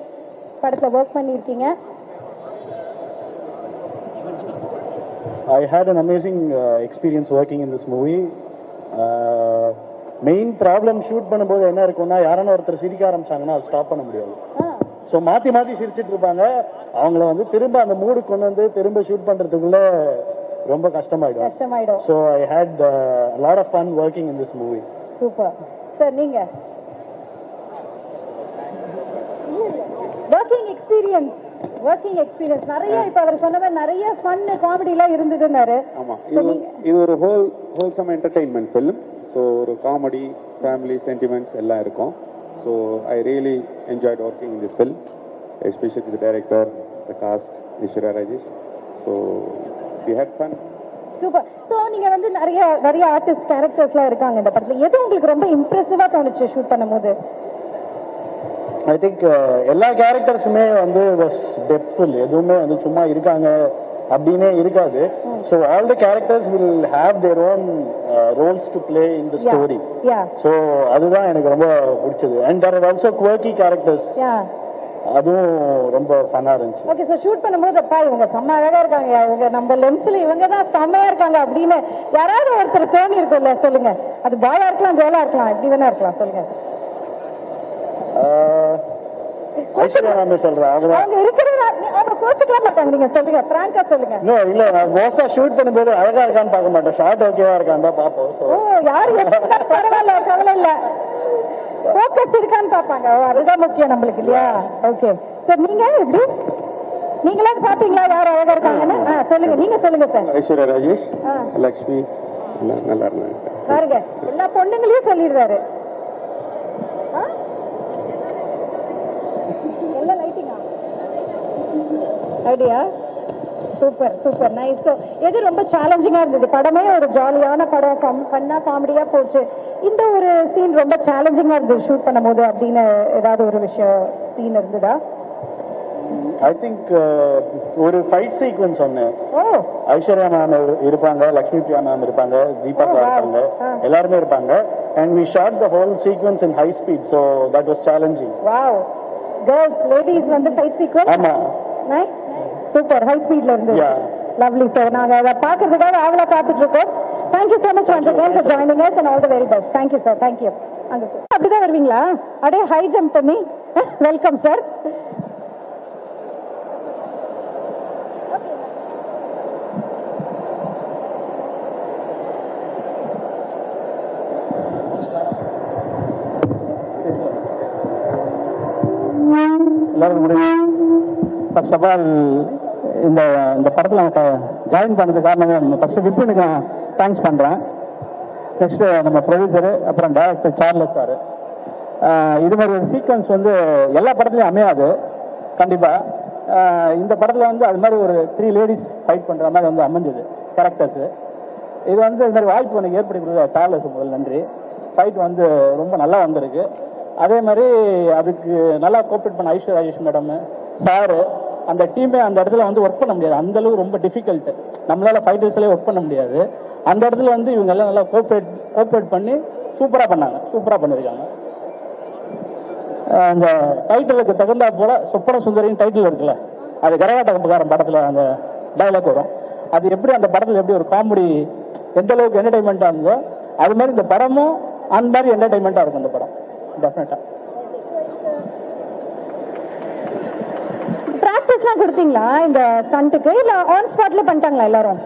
படத்தில் ஒர்க் பண்ணியிருக்கீங்க. I had an amazing experience working in this movie. Main problem shoot பண்ணும்போது என்ன இருக்கும்னா, யாரான ஒருத்தர் சிரிக்க ஆரம்பிச்சாங்கன்னா அது ஸ்டாப் பண்ண முடியாது. ஸோ மாற்றி மாற்றி சிரிச்சிட்டு இருப்பாங்க. அவங்கள வந்து திரும்ப அந்த மூடு கொண்டு வந்து திரும்ப ஷூட் பண்ணுறதுக்குள்ள ரொம்ப கஷ்டமாயிடும். So I had lot of fun working in this movie. Super. Sir நீங்க ஒர்க்கிங் எக்ஸ்பீரியன்ஸ் நிறைய, இப்ப அவர் சொன்ன மாதிரி நிறைய ஃபன் காமெடிலாம் இருந்ததுன்னாரு. ஆமா, இது ஒரு ஹோல்சம் என்டர்டெயின்மெண்ட் ஃபிலிம். ஸோ ஒரு காமெடி, ஃபேமிலி சென்டிமெண்ட்ஸ் எல்லாம் இருக்கும். So I really enjoyed working in this film, especially the director, the cast, Aishwarya Rajesh. So we had fun. Super. So நீங்க வந்து நிறைய ஆர்டிஸ்ட் கேரக்டர்ஸ்லாம் இருக்காங்க இந்த படத்துல. எது உங்களுக்கு ரொம்ப இம்ப்ரெசிவா தோணுச்சு ஷூட் பண்ணும்போது? ஐ திங்க் எல்லா கேரக்டர்ஸுமே வந்து வாஸ் டெப்த்ஃபுல். எதுவுமே வந்து சும்மா இருக்காங்க அப்படின்னே இருக்காது. So all the characters will have their own roles to play in the story. So அதுதான் எனக்கு ரொம்ப பிடிச்சது. And there are also quirky characters, அதுவும் ரொம்ப ஃபன்னா இருந்துச்சு. ஓகே, ஸோ ஷூட் பண்ணும்போது அப்பா இவங்க செம்ம அழகா இருக்காங்க, இவங்க நம்ம லென்ஸ்ல இவங்க தான் செம்மையா இருக்காங்க அப்படின்னு யாராவது ஒருத்தர் தோணி இருக்கும்ல? சொல்லுங்க. அது பாயா இருக்கலாம், கேர்ளா இருக்கலாம், எப்படி வேணா இருக்கலாம். சொல்லுங்க. ஐஸ்வர்யா மேம் சொல்றேன். அவங்க இருக்கிறது அவங்க கோச்சிக்கலாம் மாட்டாங்க. நீங்க சொல்லுங்க, பிராங்கா சொல்லுங்க. இல்ல, நான் மோஸ்டா ஷூட் பண்ணும்போது அழகா இருக்கான்னு பார்க்க மாட்டேன், ஷார்ட் ஓகேவா இருக்கான்னு தான் பார்ப்போம். ஓ, யாரு பரவாயில்ல, கவலை இல்ல. ஃபோக்கஸ் இருக்கான்னு பார்ப்பாங்க. அதுதான் முக்கியம் நம்மளுக்கு இல்லையா? ஓகே சார், நீங்க எப்படி நீங்களாவது பாப்பீங்களா யார் அழகா இருக்காங்கன்னு? சொல்லுங்க, நீங்க சொல்லுங்க சார். ஐஸ்வர்யா ராஜேஷ், லக்ஷ்மி எல்லாம் நல்லா இருந்தாங்க பாருங்க, எல்லா பொண்ணுங்களையும் சொல்லிடுறாரு. எல்லாம் லைட்டிங்கா idea. Super super nice. So எது ரொம்ப சேலஞ்சிங்காக இருந்தது? படமே ஒரு ஜாலியான படம், ஃபன்னாக காமெடியாக போச்சு. இந்த ஒரு சீன் ரொம்ப சேலஞ்சிங்காக இருந்தது ஷூட் பண்ணும் போது அப்படின்னு ஏதாவது ஒரு விஷயம் சீன் இருந்ததா? ஐ திங்க் ஒரு ஃபைட் சீக்வன்ஸ் ஒன்று, ஐஸ்வர்யா மேம் இருப்பாங்க, லக்ஷ்மி பிரியா மேம் இருப்பாங்க, தீபக் இருப்பாங்க, எல்லாருமே இருப்பாங்க. And we shot the whole sequence in high speed, so that was challenging. Wow, girls ladies வந்து ஃபைட் சீக்வன்ஸ். ஆமா, நைஸ், சூப்பர், ஹை ஸ்பீட்ல இருந்து. லவ்லி சார், நாங்க அதை பார்க்கறதுக்காக ஆவலா காத்துட்டு இருக்கோம். Thank you so much once again for joining us and all the very best. Thank you sir, thank you. அங்க அப்படிதான் வருவீங்களா? அப்படியே ஹை ஜம்ப் பண்ணி வெல்கம் சார். எல்லாருக்கும் ஃபர்ஸ்ட் ஆஃப் ஆல் இந்த படத்தில் எனக்கு ஜாயின் பண்ணதுக்கு காரணம் ஃபர்ஸ்ட் விப்பினுக்கு நான் தேங்க்ஸ் பண்ணுறேன். நெக்ஸ்ட்டு நம்ம ப்ரொடியூசரு, அப்புறம் டைரக்டர் சார்லஸ் சார். இது மாதிரி ஒரு சீக்வன்ஸ் வந்து எல்லா படத்துலையும் அமையாது கண்டிப்பாக. இந்த படத்தில் வந்து அது மாதிரி ஒரு 3 லேடிஸ் ஃபைட் பண்ணுற மாதிரி வந்து அமைஞ்சது கேரக்டர்ஸு. இது வந்து இது மாதிரி வாய்ப்பு எனக்கு ஏற்படுத்தி கொடுத்தா சார்லஸ் முதல் நன்றி. ஃபைட் வந்து ரொம்ப நல்லா வந்திருக்கு. அதே மாதிரி அதுக்கு நல்லா கோஆப்ரேட் பண்ண ஐஸ்வர்யா ராஜேஷ் மேடம், சாரு, அந்த டீமே அந்த இடத்துல வந்து ஒர்க் பண்ண முடியாது. அந்த அளவுக்கு ரொம்ப டிஃபிகல்ட்டு, நம்மளால ஃபைட்டர்ஸ்லேயே ஒர்க் பண்ண முடியாது. அந்த இடத்துல வந்து இவங்க எல்லாம் நல்லா கோஆப்ரேட் பண்ணி சூப்பராக பண்ணாங்க, சூப்பராக பண்ணியிருக்காங்க. அந்த டைட்டிலுக்கு தகுந்தா போல சொப்பன சுந்தரின் டைட்டில் இருக்குல்ல, அது கரகாட்ட கம்புக்காரன் படத்தில் அந்த டைலாக் வரும். அது எப்படி அந்த படத்தில் எப்படி ஒரு காமெடி எந்த அளவுக்கு என்டர்டைன்மெண்ட்டாக இருந்தோ அது மாதிரி இந்த படமும் அந்த மாதிரி என்டர்டைன்மெண்ட்டாக இருக்கும் இந்த படம் டெஃபினட்டா. பிராக்டிஸ்லாம் கொடுத்தீங்களா இந்த ஸ்டண்ட்டுக்கு, இல்ல ஆன் ஸ்பாட்ல பண்ணிட்டாங்களா எல்லாரும்?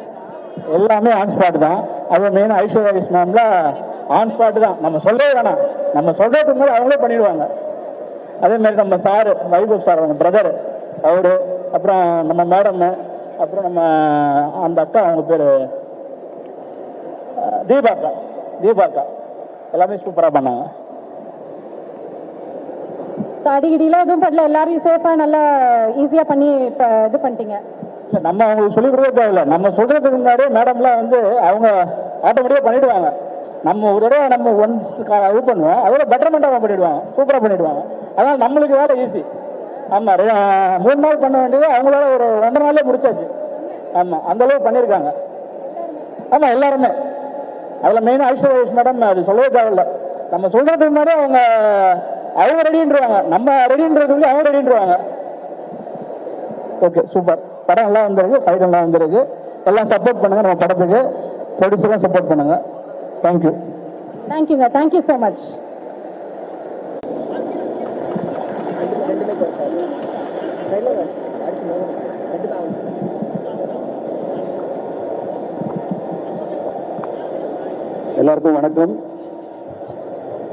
எல்லாமே ஆன் ஸ்பாட் தான். அது மெயின் ஐஸ்வர்யா ராஜேஷ் மேம்ல ஆன் ஸ்பாட் தான். நம்ம சொல்லவே வேணாம், நம்ம சொல்றதுக்கு முன்னாடி அவங்களே பண்ணிடுவாங்க. அதே மாதிரி நம்ம சாரு வைபவ் சார், அவங்க பிரதர் அவரு, அப்புறம் நம்ம மேடம், அப்புறம் நம்ம அந்த அக்கா, அவங்க பேரு தீபாக்கா, எல்லாமே சூப்பரா பண்ணாங்க. அடிக்கடிலாம் எதுவும் பண்ணல, எல்லாரும் சேஃபா நல்லா ஈஸியா பண்ணி இது பண்ணிட்டீங்க. இல்ல, நம்ம அவங்களுக்கு சொல்லிக் கொடுக்க தேவையில்ல. நம்ம சொல்றதுக்கு முன்னாடியே மேடம்லாம் வந்து அவங்க ஆட்டோமேட்டிக்கா பண்ணிடுவாங்க. நம்ம ஒரு தடவை நம்ம ஒன்ஸ் இது பண்ணுவோம், அதோட பெட்டர்மெண்டாக பண்ணிடுவாங்க, சூப்பராக பண்ணிடுவாங்க. அதனால நம்மளுக்கு வேலை ஈஸி. ஆமா, 3 நாள் பண்ண வேண்டியது அவங்களால ஒரு 2 நாளே முடிச்சாச்சு. ஆமா, அந்த அளவுக்கு பண்ணியிருக்காங்க. ஆமா, எல்லாருமே. அதுல மெயினா ஐஸ்வர்யா ராஜேஷ் மேடம், அது சொல்லவே தேவையில்ல. நம்ம சொல்றதுக்கு முன்னாடி அவங்க ரெடின்றாங்க, நம்ம ரெடின்றதுக்குள்ளே அவங்க ரெடின்றாங்க. Okay, super. படம் எல்லாம் வந்திருக்கு, ஃபைட் எல்லாம் வந்திருக்கு. எல்லாம் சப்போர்ட் பண்ணுங்க நம்ம படத்துக்கு, ப்ரொடியூசர்லாம் சப்போர்ட் பண்ணுங்க. தேங்க்யூ. தேங்க்யூங்க, தேங்க்யூ ஸோ மச். எல்லாருக்கும் வணக்கம்.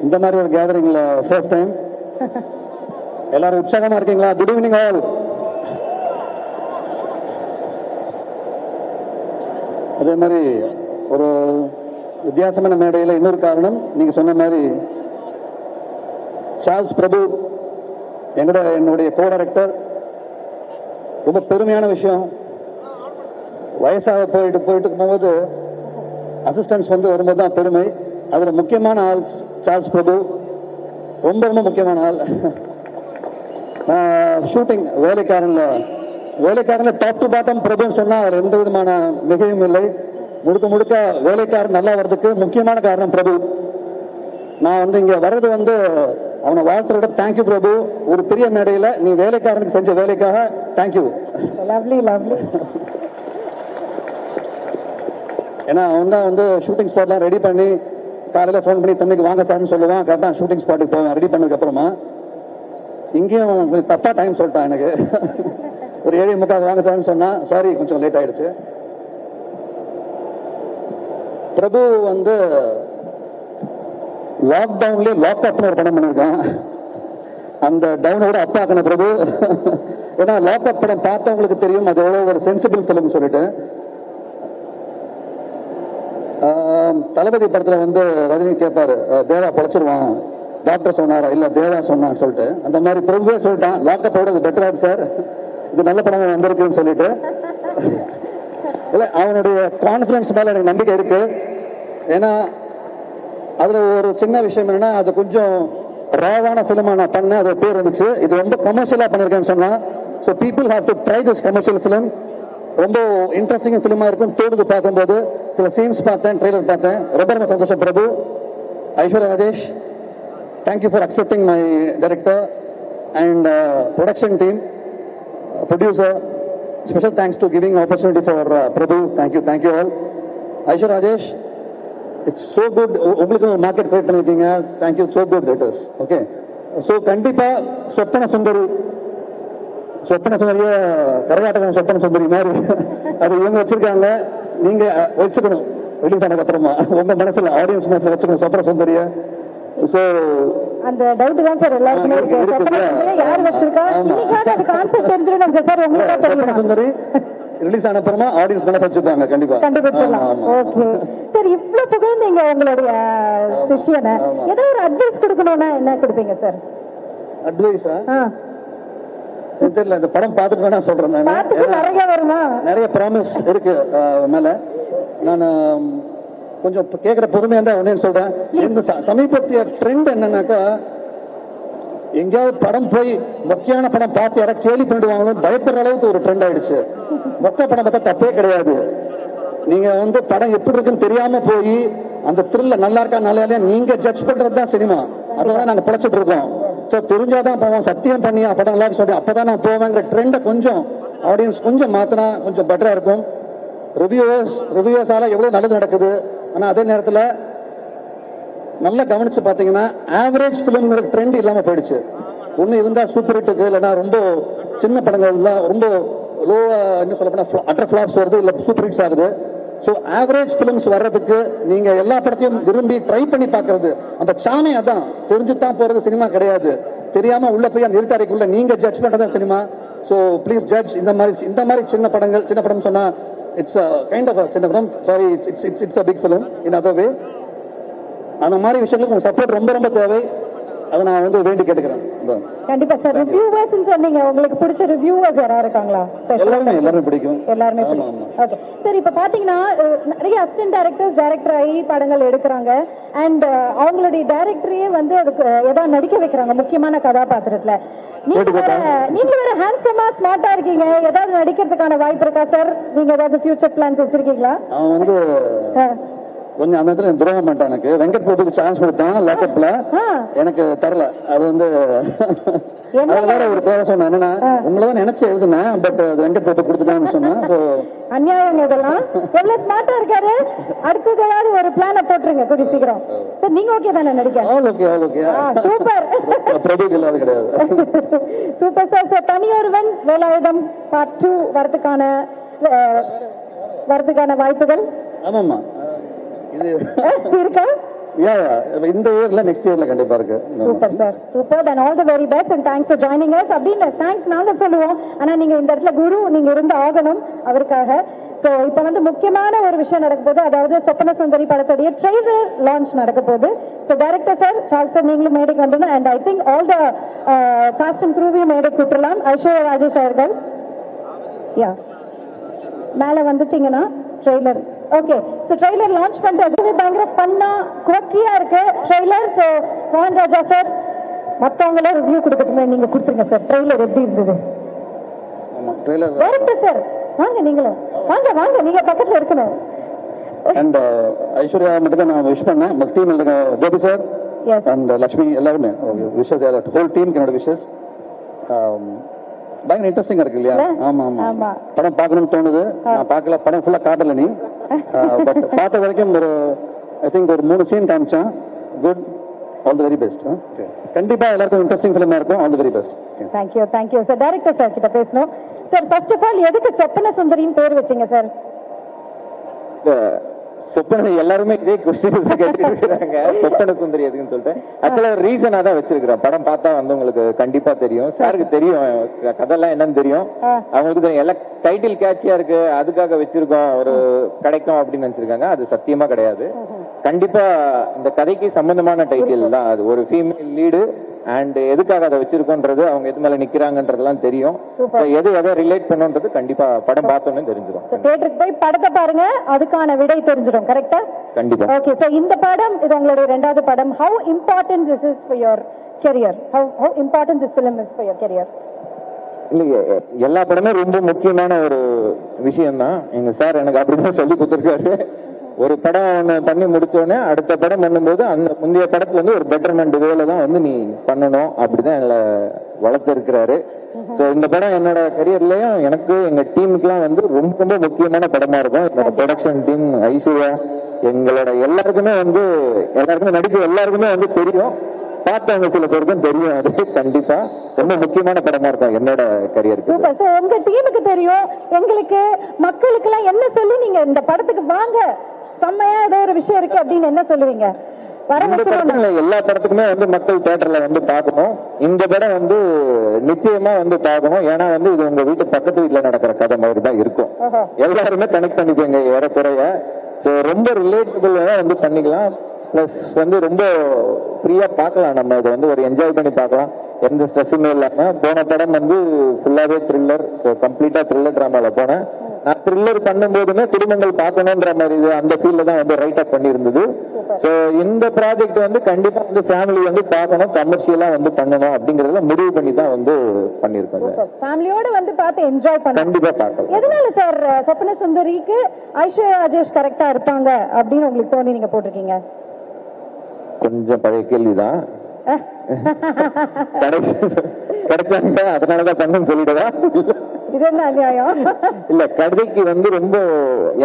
இந்த மாதிரி ஒரு கேதரிங்ல ஃபர்ஸ்ட் டைம். எல்லாரும் உற்சாகமா இருக்கீங்களா? Good evening all. அதே மாதிரி ஒரு வித்தியாசமான மேடையில் இன்னொரு காரணம், நீங்க சொன்ன மாதிரி சார்ல்ஸ் பிரபு என்னுடைய கோ டைரக்டர். ரொம்ப பெருமையான விஷயம், வயசாக போயிட்டு போகும்போது அசிஸ்டன்ஸ் வந்து வரும்போது தான் பெருமை. அதில் முக்கியமான ஆள் சார்ல்ஸ் பிரபு, ரொம்ப ரொம்ப முக்கியமான ஆள். நான் ஷூட்டிங் வேலைக்காரனில் டாப் டு பாட்டம் பிரபுன்னு சொன்னால் அதில் எந்த விதமான மிகையும் இல்லை. முழுக்க முழுக்க வேலைக்காரன் நல்லா வர்றதுக்கு முக்கியமான காரணம் பிரபு. நான் வந்து இங்கே வர்றது வந்து அவனை வாழ்த்துறத தேங்க்யூ பிரபு. ஒரு பெரிய மேடையில் நீ வேலைக்காரனுக்கு செஞ்ச வேலைக்காக தேங்க்யூ. Lovely lovely. ஏன்னா அவன் தான் வந்து ஷூட்டிங் ஸ்பாட்லாம் ரெடி பண்ணி காலையில் ஃபோன் பண்ணி தம்பிக்கு வாங்க சார்னு சொல்லுவான். கரெக்டாக ஷூட்டிங் ஸ்பாட்டுக்கு போவேன் ரெடி பண்ணதுக்கு அப்புறமா. இங்கேயும் கொஞ்சம் தப்பாக டைம் சொல்லிட்டான் எனக்கு. ஒரு 7:45 வாங்க சார்னு சொன்னா, சாரி கொஞ்சம் லேட் ஆயிடுச்சு. பிரபு வந்து லாக்டவுன்லேயே லாக்அப்னு ஒரு படம் பண்ணியிருக்கான். அந்த டவுனோட அப்பா ஆக்கின பிரபு. ஏன்னா லாக்அப் படம் பார்த்தவங்களுக்கு தெரியும் அது எவ்வளோ ஒரு சென்சிபிள் ஃபிலிம் சொல்லிட்டு. தளபதி படத்தில் வந்து ரஜினி கேட்பாரு, தேவா பொழைச்சிருவான், டாக்டர் சொன்னாரா, இல்லை தேவா சொன்னான்னு சொல்லிட்டு. அந்த மாதிரி பிரபுவே சொல்லிட்டான், லாக்அப்போட இது பெட்டரா இருக்கு சார், இது நல்ல படம் வந்திருக்குன்னு சொல்லிட்டு. இல்லை, அவனுடைய கான்ஃபிடன்ஸ் மேலே எனக்கு நம்பிக்கை இருக்கு. ஏன்னா அதில் ஒரு சின்ன விஷயம் என்னன்னா, அது கொஞ்சம் ராவான ஃபிலிமாக நான் பண்ணேன், அது பேர் வந்துச்சு. இது ரொம்ப கமர்ஷியலாக பண்ணியிருக்கேன்னு சொன்னால், so people have to try this commercial film. ரொம்ப இன்ட்ரெஸ்டிங் ஃபிலிமாக இருக்கும் தோடுது பார்க்கும்போது. சில சீன்ஸ் பார்த்தேன், ட்ரெய்லர் பார்த்தேன், ரொம்ப ரொம்ப சந்தோஷம். Prabhu, Aishwarya Rajesh, thank you for accepting my director and production team, producer. Special thanks to giving opportunity for Prabhu. Thank you all. Aishwarya Rajesh, it's so good. உங்களுக்கு ஒரு மார்க்கெட் கிரியேட் பண்ணிருக்கீங்க. Thank you, so good it is. Okay, so கண்டிப்பாக சொப்பன சுந்தரி கரகாட்டகம் சொப்பன சுந்தரி மாதிரி அது இவங்க வச்சிருக்காங்க. நீங்க வச்சுக்கணும் ரிலீஸ் ஆனதுக்கு அப்புறமா உங்க மனசுல, ஆடியன்ஸ் மனசுல வச்சுக்கணும் சொப்பன சுந்தரிய. ஸோ அந்த டவுட் தான் சார் எல்லாருக்குமே இருக்கு. சொப்பன சுந்தரி யார் வச்சிருக்கா? இன்னைக்காவது அது கான்செப்ட் தெரிஞ்சிடும் சார். உங்களுக்கு சொப்பன சுந்தரி ரிலீஸ் ஆன அப்புறமா ஆடியன்ஸ் மேல வச்சிருப்பாங்க. கண்டிப்பா சொல்லலாம். ஓகே சார், இவ்வளவு புகழ்ந்தீங்க உங்களுடைய சிஷ்யனை, ஏதோ ஒரு அட்வைஸ் கொடுக்கணும்னா என்ன கொடுப்பீங்க சார்? அட்வைஸா தெரியல, இந்த படம் பார்த்துட்டு வேணா சொல்றேன். நிறைய ப்ராமிஸ் இருக்கு மேல. நான் கொஞ்சம் கேட்கிற பொறுமையா தான் ஒன்னே சொல்றேன். இந்த சமீபத்திய ட்ரெண்ட் என்னன்னாக்கா, எங்கேயாவது படம் போய் மொக்கையான படம் பார்த்து யாராவது கேலி பண்ணிடுவாங்களோ பயப்படுற அளவுக்கு ஒரு ட்ரெண்ட் ஆயிடுச்சு. மொக்க படம் பார்த்தா தப்பே கிடையாது. நீங்க வந்து படம் எப்படி இருக்குன்னு தெரியாம போய் அந்த த்ரில்ல நல்லா இருக்கா நல்லா இல்லையா நீங்க ஜட்ஜ் பண்றது தான் சினிமா. அதான் நாங்க பிழைச்சிட்டு இருக்கோம். ஸோ தெரிஞ்சாதான் போவோம். சத்தியம் பண்ணியா படம் நல்லா சொல்லி அப்பதான் நான் போவேங்கிற ட்ரெண்டை கொஞ்சம் ஆடியன்ஸ் கொஞ்சம் மாத்தினா கொஞ்சம் பெட்டரா இருக்கும். ரிவ்யூவர்ஸால எவ்வளவு நல்லது நடக்குது. ஆனா அதே நேரத்தில் நல்லா கவனிச்சு பாத்தீங்கன்னா ஆவரேஜ் பிலிம்ங்கிற ட்ரெண்ட் இல்லாம போயிடுச்சு. ஒண்ணு இருந்தா சூப்பர் ஹிட்டுக்கு, இல்லைன்னா ரொம்ப சின்ன படங்கள்லாம் ரொம்ப லோவா என்ன சொல்ல போனா அட்டர் ஃபிளாப்ஸ் வருது, இல்ல சூப்பர் ஹிட்ஸ் ஆகுது. ஸோ ஆவரேஜ் பிலிம்ஸ் வர்றதுக்கு நீங்க எல்லா படத்தையும் விரும்பி ட்ரை பண்ணி பாக்குறது, அந்த சாமே அதான். தெரிஞ்சுதான் போறது சினிமா கிடையாது. தெரியாம உள்ள போய் அந்த இருட்டாரைக்குள்ள நீங்க ஜட்ஜ் பண்றதான் சினிமா. So please judge. இந்த மாதிரி சின்ன படம் சொன்னா இட்ஸ் கைண்ட் ஆஃப் சின்ன படம். Sorry, it's a big film in other way. அந்த மாதிரி விஷயங்களுக்கு உங்க சப்போர்ட் ரொம்ப ரொம்ப தேவை. அதை நான் வந்து வேண்டி கேட்டுக்கிறேன். கண்டிப்பா சார். ரிவ்யூவர்ஸ் சொன்னீங்க, உங்களுக்கு பிடிச்ச ரிவ்யூவர்ஸ் யாரா இருக்காங்களா? எல்லாருமே பிடிக்கும். எல்லாருமே பிடிக்கும். ஓகே சார், இப்ப பாத்தீங்கன்னா நிறைய அசிஸ்டன்ட் டைரக்டர்ஸ் டைரக்டர் ஆகி படங்கள் எடுக்கிறாங்க. அண்ட் அவங்களுடைய டைரக்டரையே வந்து அதுக்கு ஏதாவது நடிக்க வைக்கிறாங்க முக்கியமான கதாபாத்திரத்துல. நீங்க வேற ஹேண்ட்ஸமா ஸ்மார்ட்டா இருக்கீங்க, ஏதாவது நடிக்கிறதுக்கான வாய்ப்பு இருக்கா சார்? நீங்க ஏதாவது ஃபியூச்சர் பிளான்ஸ் வச்சிருக்கீங்களா? கொஞ்சம் அந்த இடத்துல துரோகம் பண்ணிட்டான். எனக்கு வெங்கட் பிரபுக்கு சான்ஸ் கொடுத்தான் லாக்அப்ல, எனக்கு தரல. அது வந்து வேற ஒரு பேர சொன்ன என்னன்னா, உங்களதான் நினைச்சு எழுதுனேன், பட் அது வெங்கட் பிரபு கொடுத்துட்டான்னு சொன்னேன். அநியாயம் இதெல்லாம். எவ்வளவு ஸ்மார்ட்டா இருக்காரு. அடுத்தது ஏதாவது ஒரு பிளான போட்டுருங்க கூடி சீக்கிரம். சார் நீங்க ஓகே தானே நடிக்க? ஓகே. சூப்பர். பிரபுக்கு இல்லாத கிடையாது. Super sir. Sir Thaniyoruvan Velayudham part 2 வரதுக்கான வாய்ப்புகள்? ஆமாமா இது இருக்கா? இந்த இயர்ல நெக்ஸ்ட் இயர்ல கண்டிப்பா இருக்கு. Super sir, super. And all the very best and thanks for joining us. அப்படின்னு தேங்க்ஸ் நாங்க சொல்லுவோம். ஆனா நீங்க இந்த இடத்துல குரு, நீங்க இருந்து ஆகணும் அவருக்காக. சோ இப்ப வந்து முக்கியமான ஒரு விஷயம் நடக்க போகுது. அதாவது சொப்பன சுந்தரி படத்துடைய ட்ரெய்லர் லான்ச் நடக்க போகுது. So director sir, Charles sir, நீங்களும் மேடைக்கு வந்துடணும். And I think all the cast and க்ரூவையும் மேடைக்கு கூட்டலாம். ஐஸ்வர்யா ராஜேஷ் அவர்கள் மேல வந்துட்டீங்கன்னா trailer. Okay, so trailer launch பண்றது பயங்கர ஃபன்னா குவக்கியா இருக்கு ட்ரெய்லர். சோ மோகன் ராஜா சார், மத்தவங்கள ரிவ்யூ கொடுக்கறதுக்கு நீங்க கொடுத்துருங்க சார். ட்ரெய்லர் எப்படி இருந்தது? ஆமா, ட்ரெய்லர் டைரக்டர் சார் வாங்க, நீங்களும் வாங்க, நீங்க பக்கத்துல இருக்கணும். அண்ட் ஐஸ்வர்யா மட்டும் தான் நான் விஷ் பண்ணேன். நம்ம team Gopi sir and Lakshmi எல்லாருமே விஷஸ், ஹோல் டீம் என்னோட விஷஸ். பயங்கர இன்ட்ரெஸ்டிங்கா இருக்கு இல்லையா? ஆமா. படம் பார்க்கணும்னு தோணுது. நான் பார்க்கல, படம் ஃபுல்லா காட்டல நீ. பட் பார்த்த வரைக்கும் ஒரு ஐ திங்க் ஒரு 3 சீன் காமிச்சான். Good, all the very best. கண்டிப்பா எல்லாருக்கும் இன்ட்ரெஸ்டிங் ஃபிலிமா இருக்கும். All the very best. Thank you sir. Director sir கிட்ட பேசணும். சார் ஃபர்ஸ்ட் ஆஃப் ஆல் எதுக்கு சொப்பன சுந்தரின்னு பேர் வச்சீங்க சார்? சொப்பன எல்லாருமே இதே கொஸ்டின் கேட்டு இருக்கிறாங்க. சொப்பன சுந்தரி எதுக்குன்னு சொல்லிட்டு ஆக்சுவலா ஒரு ரீசனா தான் வச்சிருக்கிறேன். படம் பார்த்தா வந்து உங்களுக்கு கண்டிப்பா தெரியும். சாருக்கு தெரியும் கதெல்லாம் என்னன்னு தெரியும். அவங்களுக்கு தெரியும். எல்லாம் டைட்டில் கேட்சியா இருக்கு அதுக்காக வச்சிருக்கோம் ஒரு கிடைக்கும் அப்படின்னு நினைச்சிருக்காங்க. அது சத்தியமா கிடையாது. கண்டிப்பா இந்த கதைக்கு சம்பந்தமான டைட்டில் தான் அது. ஒரு ஃபீமேல் லீடு அண்ட் எதுக்காக அதை வச்சிருக்கோன்றது அவங்க எது மேல நிக்கிறாங்கன்றதெல்லாம் தெரியும். எது எதை ரிலேட் பண்ணுன்றது கண்டிப்பா படம் பார்த்தோன்னு தெரிஞ்சிடும். தியேட்டருக்கு போய் படத்தை பாருங்க, அதுக்கான விடை தெரிஞ்சிடும். கரெக்டா? கண்டிப்பா. ஓகே, சோ இந்த படம் இது உங்களுடைய இரண்டாவது படம். How important this is for your career? How important this film is for your career? இல்லையே, எல்லா படமே ரொம்ப முக்கியமான ஒரு விஷயம் தான். எங்க சார் எனக்கு அப்படிதான் சொல்லி கொடுத்துருக்காரு. ஒரு படம் ஒன்று பண்ணி முடிச்சோடனே அடுத்த படம் பண்ணும்போது அந்த முந்தைய படத்துல இருந்து ஒரு பெட்டர்மெண்ட் வேலை தான் வந்து நீ பண்ணணும் அப்படிதான் எங்களை வளர்த்துருக்கிறாரு. ஸோ இந்த படம் என்னோட கரியர்லயும் எனக்கு எங்க டீமுக்குலாம் வந்து ரொம்ப ரொம்ப முக்கியமான படமா இருக்கும். என்னோட ப்ரொடக்ஷன் டீம், ஐஸ்வர்யா, எங்களோட எல்லாருக்குமே நடிச்ச எல்லாருக்குமே வந்து தெரியும். பார்த்தவங்க சில பேருக்கும் தெரியும். அது கண்டிப்பா ரொம்ப முக்கியமான படமா இருக்கும் என்னோட கரியர். சூப்பர். சோ உங்க டீமுக்கு தெரியும், எங்களுக்கு மக்களுக்கு எல்லாம் என்ன சொல்லி நீங்க இந்த படத்துக்கு வாங்க, செம்மையா ஏதோ ஒரு விஷயம் இருக்கு அப்படின்னு என்ன சொல்லுவீங்க? எல்லா படத்துக்குமே வந்து மக்கள் தியேட்டர்ல வந்து பார்க்கணும். இந்த படம் வந்து நிச்சயமா வந்து பார்க்கணும். ஏன்னா வந்து இது உங்க வீட்டு பக்கத்து வீட்டுல நடக்கிற கதை மாதிரி தான் இருக்கும். எல்லாருமே கனெக்ட் பண்ணிப்பீங்க ஏறக்குறைய. ஸோ ரொம்ப ரிலேட்டபிளா வந்து பண்ணிக்கலாம். பிளஸ் வந்து ரொம்ப ஃப்ரீயா பார்க்கலாம். நம்ம இதை வந்து ஒரு என்ஜாய் பண்ணி பார்க்கலாம். எந்த ஸ்ட்ரெஸ்ஸுமே இல்லாம. போன படம் வந்து ஃபுல்லாவே த்ரில்லர். ஸோ கம்ப்ளீட்டா த்ரில்லர் டிராமால போனேன். நான் த்ரில்லர் பண்ணும்போதுமே குடும்பங்கள் பார்க்கணுன்ற மாதிரி அந்த ஃபீல்ட்ல தான் வந்து ரைட் அப் பண்ணியிருந்தது. ஸோ இந்த ப்ராஜெக்ட் வந்து கண்டிப்பா வந்து ஃபேமிலி வந்து பார்க்கணும், கமர்ஷியலா வந்து பண்ணணும் அப்படிங்கறத முடிவு பண்ணி தான் வந்து பண்ணிருக்காங்க. ஃபேமிலியோட வந்து பார்த்து என்ஜாய் பண்ணணும். கண்டிப்பா பார்க்கலாம். எதனால சார் சொப்பன சுந்தரிக்கு ஐஸ்வர்யா ராஜேஷ் கரெக்டா இருப்பாங்க அப்படின்னு உங்களுக்கு தோணி நீங்க போட்டிருக்கீங்க? கொஞ்சம் பழைய கேள்விதான். கிடைச்சாங்க அதனாலதான் பண்ணுன்னு சொல்லிடுவா. இது என்ன அநியாயம்? இல்ல, கதைக்கு வந்து ரொம்ப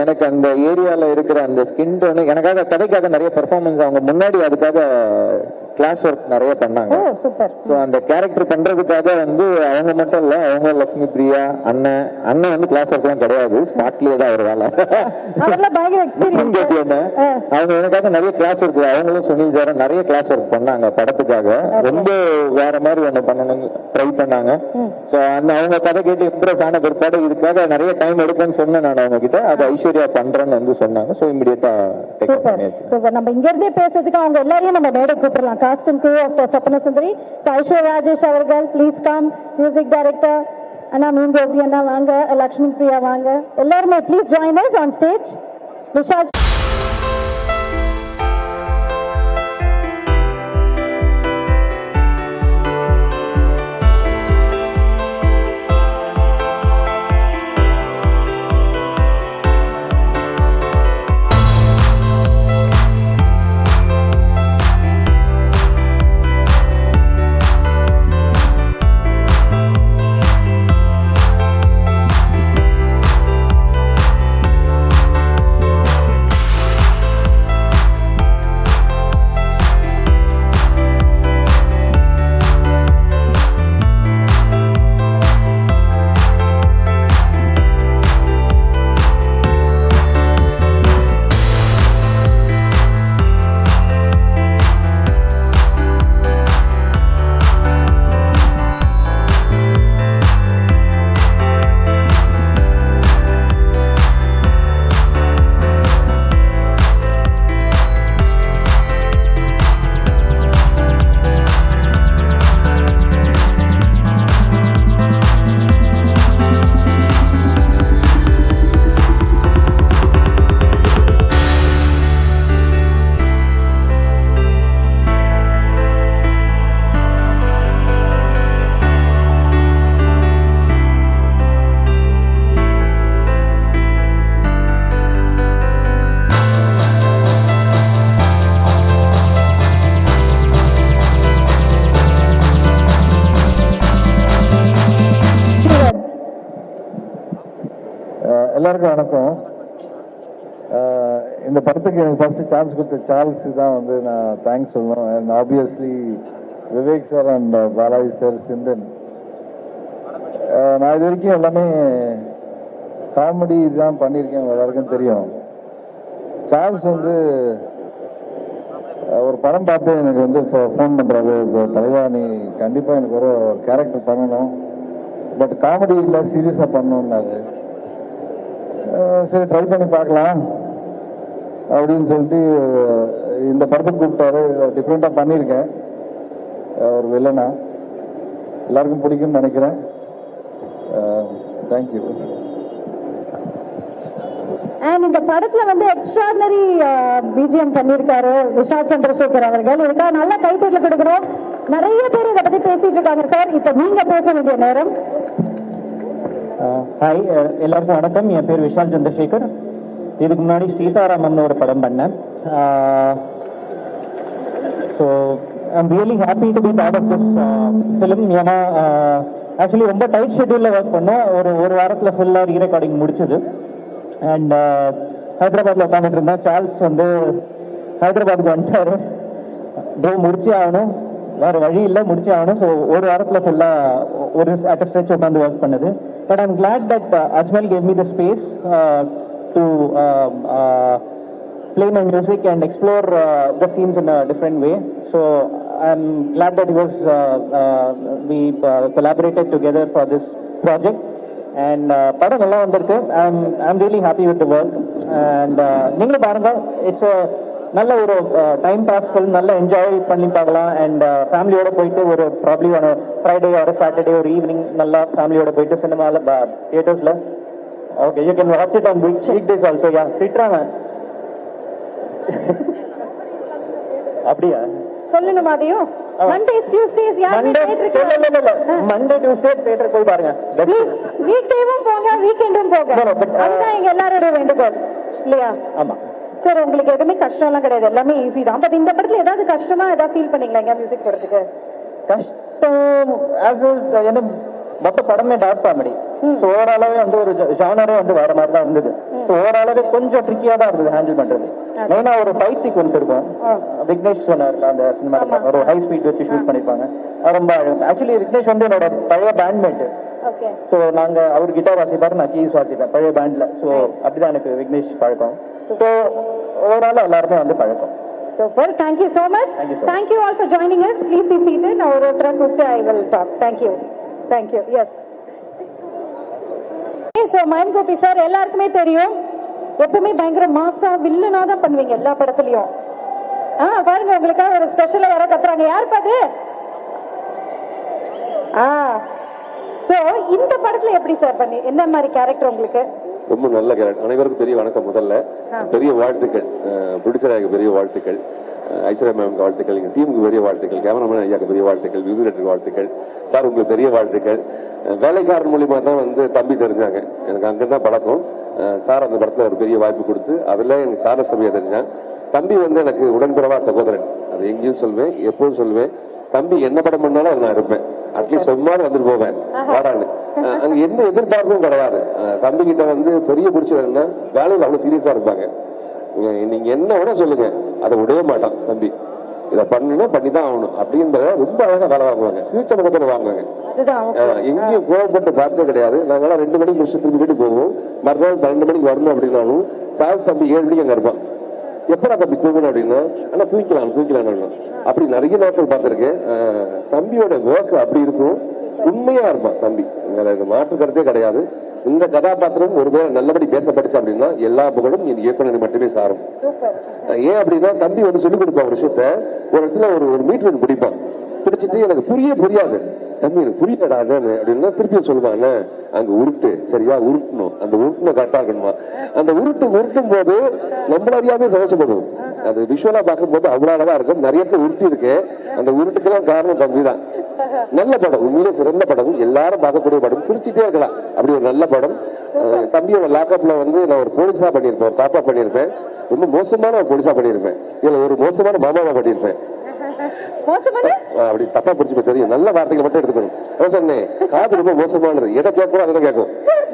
எனக்கு அந்த ஏரியால இருக்கிற அந்த ஸ்கின் டோனு எனக்காக கதைக்காக நிறைய பெர்ஃபார்மன்ஸ் அவங்க முன்னாடி அதுக்காக கிளாஸ் ஒர்க் நிறைய பண்ணாங்க. சோ அந்த கேரக்டர் பண்றதுக்காக வந்து அவங்க மட்டும் இல்ல, அவங்க லட்சுமி பிரியா அண்ணன் வந்து கிளாஸ் ஒர்க் எல்லாம் கிடையாது, ஸ்பாட்லயே தான் ஒரு வேலை. அவங்க எனக்காக நிறைய கிளாஸ் ஒர்க், அவங்களும் சுனில் சார் நிறைய கிளாஸ் ஒர்க் பண்ணாங்க படத்துக்காக. ரொம்ப வேற மாதிரி ஒண்ணு பண்ணணும்னு ட்ரை பண்ணாங்க. சோ அந்த அவங்க கதை கேட்டு இம்ப்ரெஸ் ஆன பிற்பாடு இதுக்காக நிறைய டைம் எடுப்பேன்னு சொன்னேன் நான் அவங்க கிட்ட. அது ஐஸ்வர்யா பண்றேன்னு வந்து சொன்னாங்க. சோ இமிடியேட்டா நம்ம இங்க இருந்தே பேசுறதுக்கு அவங்க எல்லாரையும் நம்ம மேடை கூப்பிடலாம். காஸ்ட் அண்ட் crew of சொப்பன சுந்தரி. So ஐஸ்வர்யா ராஜேஷ் அவர்கள் ப்ளீஸ் கம். மியூசிக் டைரக்டர் அண்ணா மீன் கோபி அண்ணா வாங்க, லக்ஷ்மி பிரியா வாங்க, எல்லாருமே please join us on stage. Vishal எல்லாருக்கும் வணக்கம். இந்த படத்துக்கு எனக்கு ஃபர்ஸ்ட் சான்ஸ் கொடுத்த சார்ல்ஸ் தான் வந்து நான் தேங்க்ஸ் சொல்லணும். And obviously Vivek sir and Balaji sir, Chinthan. நான் இது வரைக்கும் எல்லாமே காமெடி தான் பண்ணியிருக்கேன், எல்லாருக்கும் தெரியும். சார்ல்ஸ் வந்து ஒரு படம் பார்த்து எனக்கு வந்து ஃபோன் பண்ணுறாரு, தலைவா நீ கண்டிப்பாக எனக்கு ஒரு கேரக்டர் பண்ணணும், பட் காமெடி இல்லை சீரியஸாக பண்ணணுன்னாரு. சரி ட்ரை பண்ணி பார்க்கலாம் அப்படின்னு சொல்லிட்டு இந்த படத்துக்கு கூப்பிட்டாரு. டிஃப்ரெண்ட்டாக பண்ணியிருக்கேன், ஒரு வில்லனா. எல்லாருக்கும் பிடிக்கும்னு நினைக்கிறேன். தேங்க்யூ. அண்ட் இந்த படத்துல வந்து எக்ஸ்ட்ராடனரி பிஜிஎம் பண்ணியிருக்காரு விஷால் சந்திரசேகர் அவர்கள். இதுக்காக நல்ல கைத்தட்டல் கொடுக்கிறோம். நிறைய பேர் இதை பத்தி பேசிட்டு இருக்காங்க. சார் இப்ப நீங்க பேச வேண்டிய நேரம். ஹாய், எல்லாருக்கும் வணக்கம். என் பேர் விஷால் சந்திரசேகர். இதுக்கு முன்னாடி சீதாராமன் ஒரு படம் பண்ணேன். So I'm really happy to be part of this film. ஏன்னா ஆக்சுவலி ரொம்ப டைட் ஷெட்யூலில் ஒர்க் பண்ணோம். ஒரு வாரத்தில் ஃபுல்லாக ரீ ரெக்கார்டிங் முடிச்சது. அண்ட் ஹைதராபாத்தில் உட்காந்துட்டு இருந்தேன். சார்ல்ஸ் வந்து ஹைதராபாத்துக்கு வந்துட்டாரு. ப்ரோ முடிச்சே ஆகணும், வேறு வழி இல்லை, முடிச்சே ஆகணும். ஸோ ஒரு வாரத்தில் ஃபுல்லாக ஒரு அட் அ ஸ்ட்ரெச் உட்காந்து ஒர்க் பண்ணது. But I'm glad that Ajmal gave me the space to play my music and explore the scenes in a different way. So I'm glad that we collaborated together for this project. And படம் நல்லா வந்திருக்கு. I'm really happy with the work. And நீங்களும் பாருங்க, it's a நல்ல ஒரு டைம் பாஸ் ஃபில்ம், நல்லா என்ஜாய் பண்ணி பார்க்கலாம். அண்ட் ஃபேமிலியோட போயிட்டு ஒரு ப்ராப்ளி ஒரு ஃப்ரைடே ஒரு சாட்டர்டே ஒரு ஈவினிங் நல்லா ஃபேமிலியோட போயிட்டு சினிமாவில் தியேட்டர்ஸில் okay you can watch it on weekdays also. Ya திட்டுறாங்க அப்படியா சொல்லணுமா? அதையும் மண்டேஸ் டியூஸ்டேஸ் யாருமே தியேட்டருக்கு மண்டே டியூஸ்டே தியேட்டர் போய் பாருங்க. ப்ளீஸ் வீக் டேவும் போங்க, வீக்கெண்டும் போங்க. அதுதான் எங்க எல்லாரோட வேண்டுகோள் இல்லையா? ஆமா சார். உங்களுக்கு எதுவுமே கஷ்டம்லாம் கிடையாது, எல்லாமே ஈஸி தான். பட் இந்த படத்துல ஏதாவது கஷ்டமா ஏதாவது ஃபீல் பண்ணீங்களா இங்க மியூசிக் போடுறதுக்கு? கஷ்டம் என்ன, மொத்த படமே டார்க் காமெடி. ஸோ ஓவராலாவே வந்து ஒரு ஜானரே வந்து வேற மாதிரி தான் இருந்தது. ஸோ ஓவராலாவே கொஞ்சம் ட்ரிக்கியா தான் இருந்தது ஹேண்டில் பண்றது. மெயினா ஒரு ஃபைட் சீக்வன்ஸ் இருக்கும். விக்னேஷ் சொன்னார்ல அந்த சினிமா ஒரு ஹை ஸ்பீட் வச்சு ஷூட் பண்ணிருப்பாங்க. ரொம்ப ஆக்சுவலி விக்னேஷ் வந்து என்னோட பழைய பேண்ட்மேட். ஸோ நாங்க அவர் கிட்டார் வாசிப்பாரு, நான் கீஸ் வாசிப்பேன் பழைய பேண்ட்ல. ஸோ அப்படிதான் எனக்கு விக்னேஷ் பழக்கம். ஸோ ஓவராலா எல்லாருமே வந்து பழக்கம். Super. Thank you so much. Thank you all for joining us. Please be seated. Now ஒருத்தர கூப்பிட்டு I will talk. Thank you. Thank you. Yes. So மயம் கோபி சார் எல்லாருக்குமே தெரியும், எப்பவுமே பயங்கர மாசா வில்லனா தான் பண்ணுவீங்க எல்லா படத்துலயும். பாருங்க உங்களுக்காக ஒரு ஸ்பெஷலா யாரோ கத்துறாங்க. யார் பாது? சோ இந்த படத்துல எப்படி சார் பண்ணி என்ன மாதிரி கேரக்டர் உங்களுக்கு? ரொம்ப நல்ல கேரக்டர். அனைவருக்கும் பெரிய வணக்கம். முதல்ல பெரிய வாழ்த்துக்கள், ப்ரொடியூசராக பெரிய வாழ்த்துக்கள், ஐஸ்வர்யா மேம்க்கு வாழ்த்துக்கள், எங்கள் டீமுக்கு பெரிய வாழ்த்துக்கள், கேமராமேன் ஐயாவுக்கு பெரிய வாழ்த்துக்கள், மியூசிக் டைரக்டருக்கு வாழ்த்துக்கள், சார் உங்களுக்கு பெரிய வாழ்த்துக்கள். வேலைக்காரன் மூலியமா தான் வந்து தம்பி தெரிஞ்சாங்க, எனக்கு அங்கதான் பழக்கம். சார் அந்த படத்துல ஒரு பெரிய வாய்ப்பு கொடுத்து அதுல எனக்கு சார சபையை தெரிஞ்சாங்க. தம்பி வந்து எனக்கு உடன்பிறவா சகோதரன், அது எங்கேயும் சொல்வேன், எப்பவும் சொல்வேன். தம்பி என்ன படம் பண்ணாலும் அது நான் இருப்பேன். அட்லீஸ்ட் சும்மா வந்துட்டு போவேன் வாடான்னு. அங்க எந்த எதிர்பார்ப்பும் கிடையாது. தம்பி கிட்ட வந்து பெரிய பிடிச்சதுன்னா வேலையில் அவ்வளவு சீரியஸா இருப்பாங்க. நீங்க என்ன வேணா சொல்லுங்க, அதை விடவே மாட்டான் தம்பி. இதை பண்ணணும்னா பண்ணிதான் ஆகணும் அப்படின்றத ரொம்ப அழகா வேலை வாங்குவாங்க, சிரிச்ச முகத்துல வாங்குவாங்க. எங்கேயும் கோவப்பட்டு பார்த்தே கிடையாது. நாங்களாம் 2 மணிக்கு முடிச்சு திரும்பி வீட்டுக்கு போவோம். மறுநாள் 12 மணிக்கு வரணும் அப்படின்னாலும் சார் தம்பி 7 மணிக்கு அங்க இருப்பான். எப்படா தம்பி தூங்கணும் அப்படின்னா, ஆனா தூக்கலாம் அப்படி நிறைய நாட்கள் பார்த்திருக்கேன். தம்பியோட ஒர்க் அப்படி இருக்கும், உண்மையா இருப்பான் தம்பி. மாற்று கருத்தே கிடையாது. இந்த கதாபாத்திரம் ஒருவேளை நல்லபடி பேசப்பட்டுச்சு அப்படின்னா எல்லா புகழும் என் இயக்குனர் மட்டுமே சாரும். ஏன் அப்படின்னா தம்பி வந்து சொல்லிக் கொடுப்பான் ஒரு விஷயத்த, ஒரு இடத்துல ஒரு மீட்டர் பிடிப்பான், பிடிச்சிட்டு எனக்கு புரியாது தம்பி எனக்கு புரியலடா அப்படின்னா திருப்பி சொல்லுவாங்க, அங்க உருட்டு சரியா உருட்டணும், அந்த உருட்டுன கரெக்டா இருக்கணுமா. அந்த உருட்டும் போது நம்மள அறியாமே சந்தோஷப்படுவோம். அது விஷுவலா பார்க்கும் போது அவ்வளவு அழகா இருக்கும். நிறைய உருட்டி இருக்கு. அந்த உருட்டுக்கெல்லாம் காரணம் தம்பி தான். நல்ல படம், உண்மையிலே சிறந்த படம், எல்லாரும் பார்க்கக்கூடிய படம், சிரிச்சுட்டே இருக்கலாம் அப்படி ஒரு நல்ல படம். தம்பியோட லாக்அப்ல வந்து நான் ஒரு போலீஸா பண்ணியிருப்பேன், ஒரு காப்பா பண்ணியிருப்பேன், ரொம்ப மோசமான ஒரு போலீஸா பண்ணியிருப்பேன், இதுல ஒரு மோசமான மாமாவா பண்ணியிருப்பேன். அப்படி தப்பா புரிஞ்சுக்க தெரியும், நல்ல வார்த்தைகளை மட்டும் எடுத்துக்கணும். அதான் சொன்னேன், காது ரொம்ப மோசமானது, எதை கேட்கணும் அதை கேட்கும்.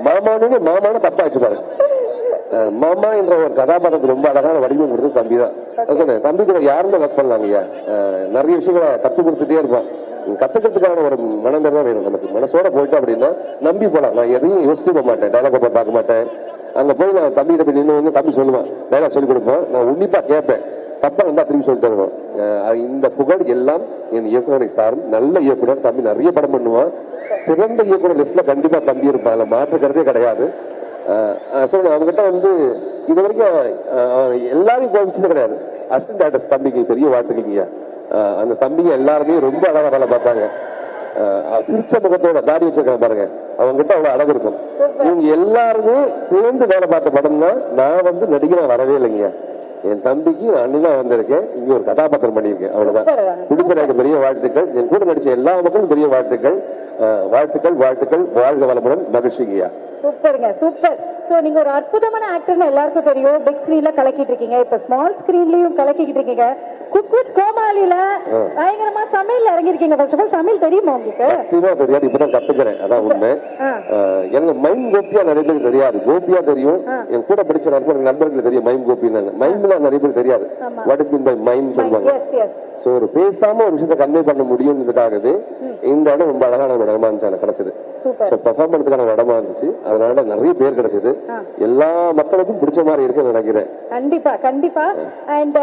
மாமான தப்பா வச்சுப்பாரு. மாமா என்ற ஒரு கதாபாத்திரத்துக்கு ரொம்ப அழகான வடிவம் கொடுத்தது தம்பி தான். சொன்னேன் தம்பி கூட யாருமே ஒர்க் பண்ணலாங்க ஐயா, நிறைய விஷயங்களை கற்றுக் கொடுத்துட்டே இருப்பான். கத்துக்கிறதுக்கான ஒரு மனநிலை தான் வேணும் நமக்கு. மனசோட போயிட்டோம் அப்படின்னா நம்பி போலாம். நான் எதையும் யோசிச்சு போக மாட்டேன், டைலாக் பார்க்க மாட்டேன், அங்க போய் நான் தம்பிகிட்ட போய் நின்று வந்து தம்பி சொல்லுவேன், டைலாக் சொல்லி கொடுப்பேன். நான் உன்னிப்பா கேட்பேன், தப்பா இருந்தா திரும்பி சொல்லி தருவேன். இந்த புகழ் எல்லாம் என் இயக்குனரை சாரும். நல்ல இயக்குனர் தம்பி, நிறைய படம் பண்ணுவான். சிறந்த இயக்குனர் லிஸ்ட்ல கண்டிப்பா தம்பி இருப்பான், அதில் மாற்றுக்கிறதே கிடையாது. அவங்ககிட்ட வந்து இது வரைக்கும் எல்லாரையும் கோபிச்சது கிடையாது. அசிஸ்டன்ட் டைரக்டர்ஸ் தம்பிக்கு பெரிய வாழ்த்துக்கீங்க. அந்த தம்பிங்க எல்லாருமே ரொம்ப அழகா வேலை பார்த்தாங்க. சிரிச்ச முகத்தோட தாடி வச்சிருக்காங்க பாருங்க, அவங்க கிட்ட அவ்வளவு அழகு இருக்கும். இவங்க எல்லாருமே சேர்ந்து வேலை பார்த்த படம் தான். நான் வந்து நடிகனா வரவே இல்லைங்க, என் தம்பிக்கு அண்ணனா வந்திருக்கேன், இங்க ஒரு கதாபாத்திரம் பண்ணியிருக்கேன், அவ்வளவுதான். புடிச்ச பெரிய வாழ்த்துக்கள், என் கூட நடிச்ச எல்லா மக்களும் பெரிய வாழ்த்துக்கள். வாழ்த்துக்கள் வாழ்த்துக்கள், வாழ்க வளமுடன், மகிழ்ச்சிங்கய்யா. சூப்பருங்க, சூப்பர். சோ நீங்க ஒரு அற்புதமான ஆக்டர்னு எல்லாருக்கும் தெரியும். பிக் ஸ்கிரீன்ல கலக்கிட்டு இருக்கீங்க, இப்ப ஸ்மால் ஸ்கிரீன்லயும் கலக்கிட்டு இருக்கீங்க. குக் வித் கோமாளில பயங்கரமா சமையல் இறங்கிருக்கீங்க. ஃபர்ஸ்ட் ஆஃப் ஆல் சமையல் தெரியுமா உங்களுக்கு? சத்தியமா தெரியாது, இப்பதான் கத்துக்கிறேன், அதான் உண்மை. எனக்கு மைம் கோபியா நிறைய பேருக்கு தெரியாது. கோபியா தெரியும், என் கூட படிச்ச நண்பர்களுக்கு தெரியும் மைம் கோபின்னு. மைம்ல நிறைய பேருக்கு தெரியாது, what is mean by mime சொல்லுவாங்க. சோ ஒரு பேசாம ஒரு விஷயத்தை கன்வே பண்ண முடியும்ன்றதுக்காகவே இந்த இடம் ரொம்ப அழகான இடமா இருந்துச்சு, எனக்கு கிடைச்சது. பெர்ஃபார்மன்ஸுக்கான இடமா இருந்துச்சு, அதனால நிறைய பேர் கிடைச்சது. எல்லா மக்களுக்கும் பிடிச்ச மாதிரி இருக்குன்னு நினைக்கிறேன். கண்டிப்பா கண்டிப்பா. அண்ட்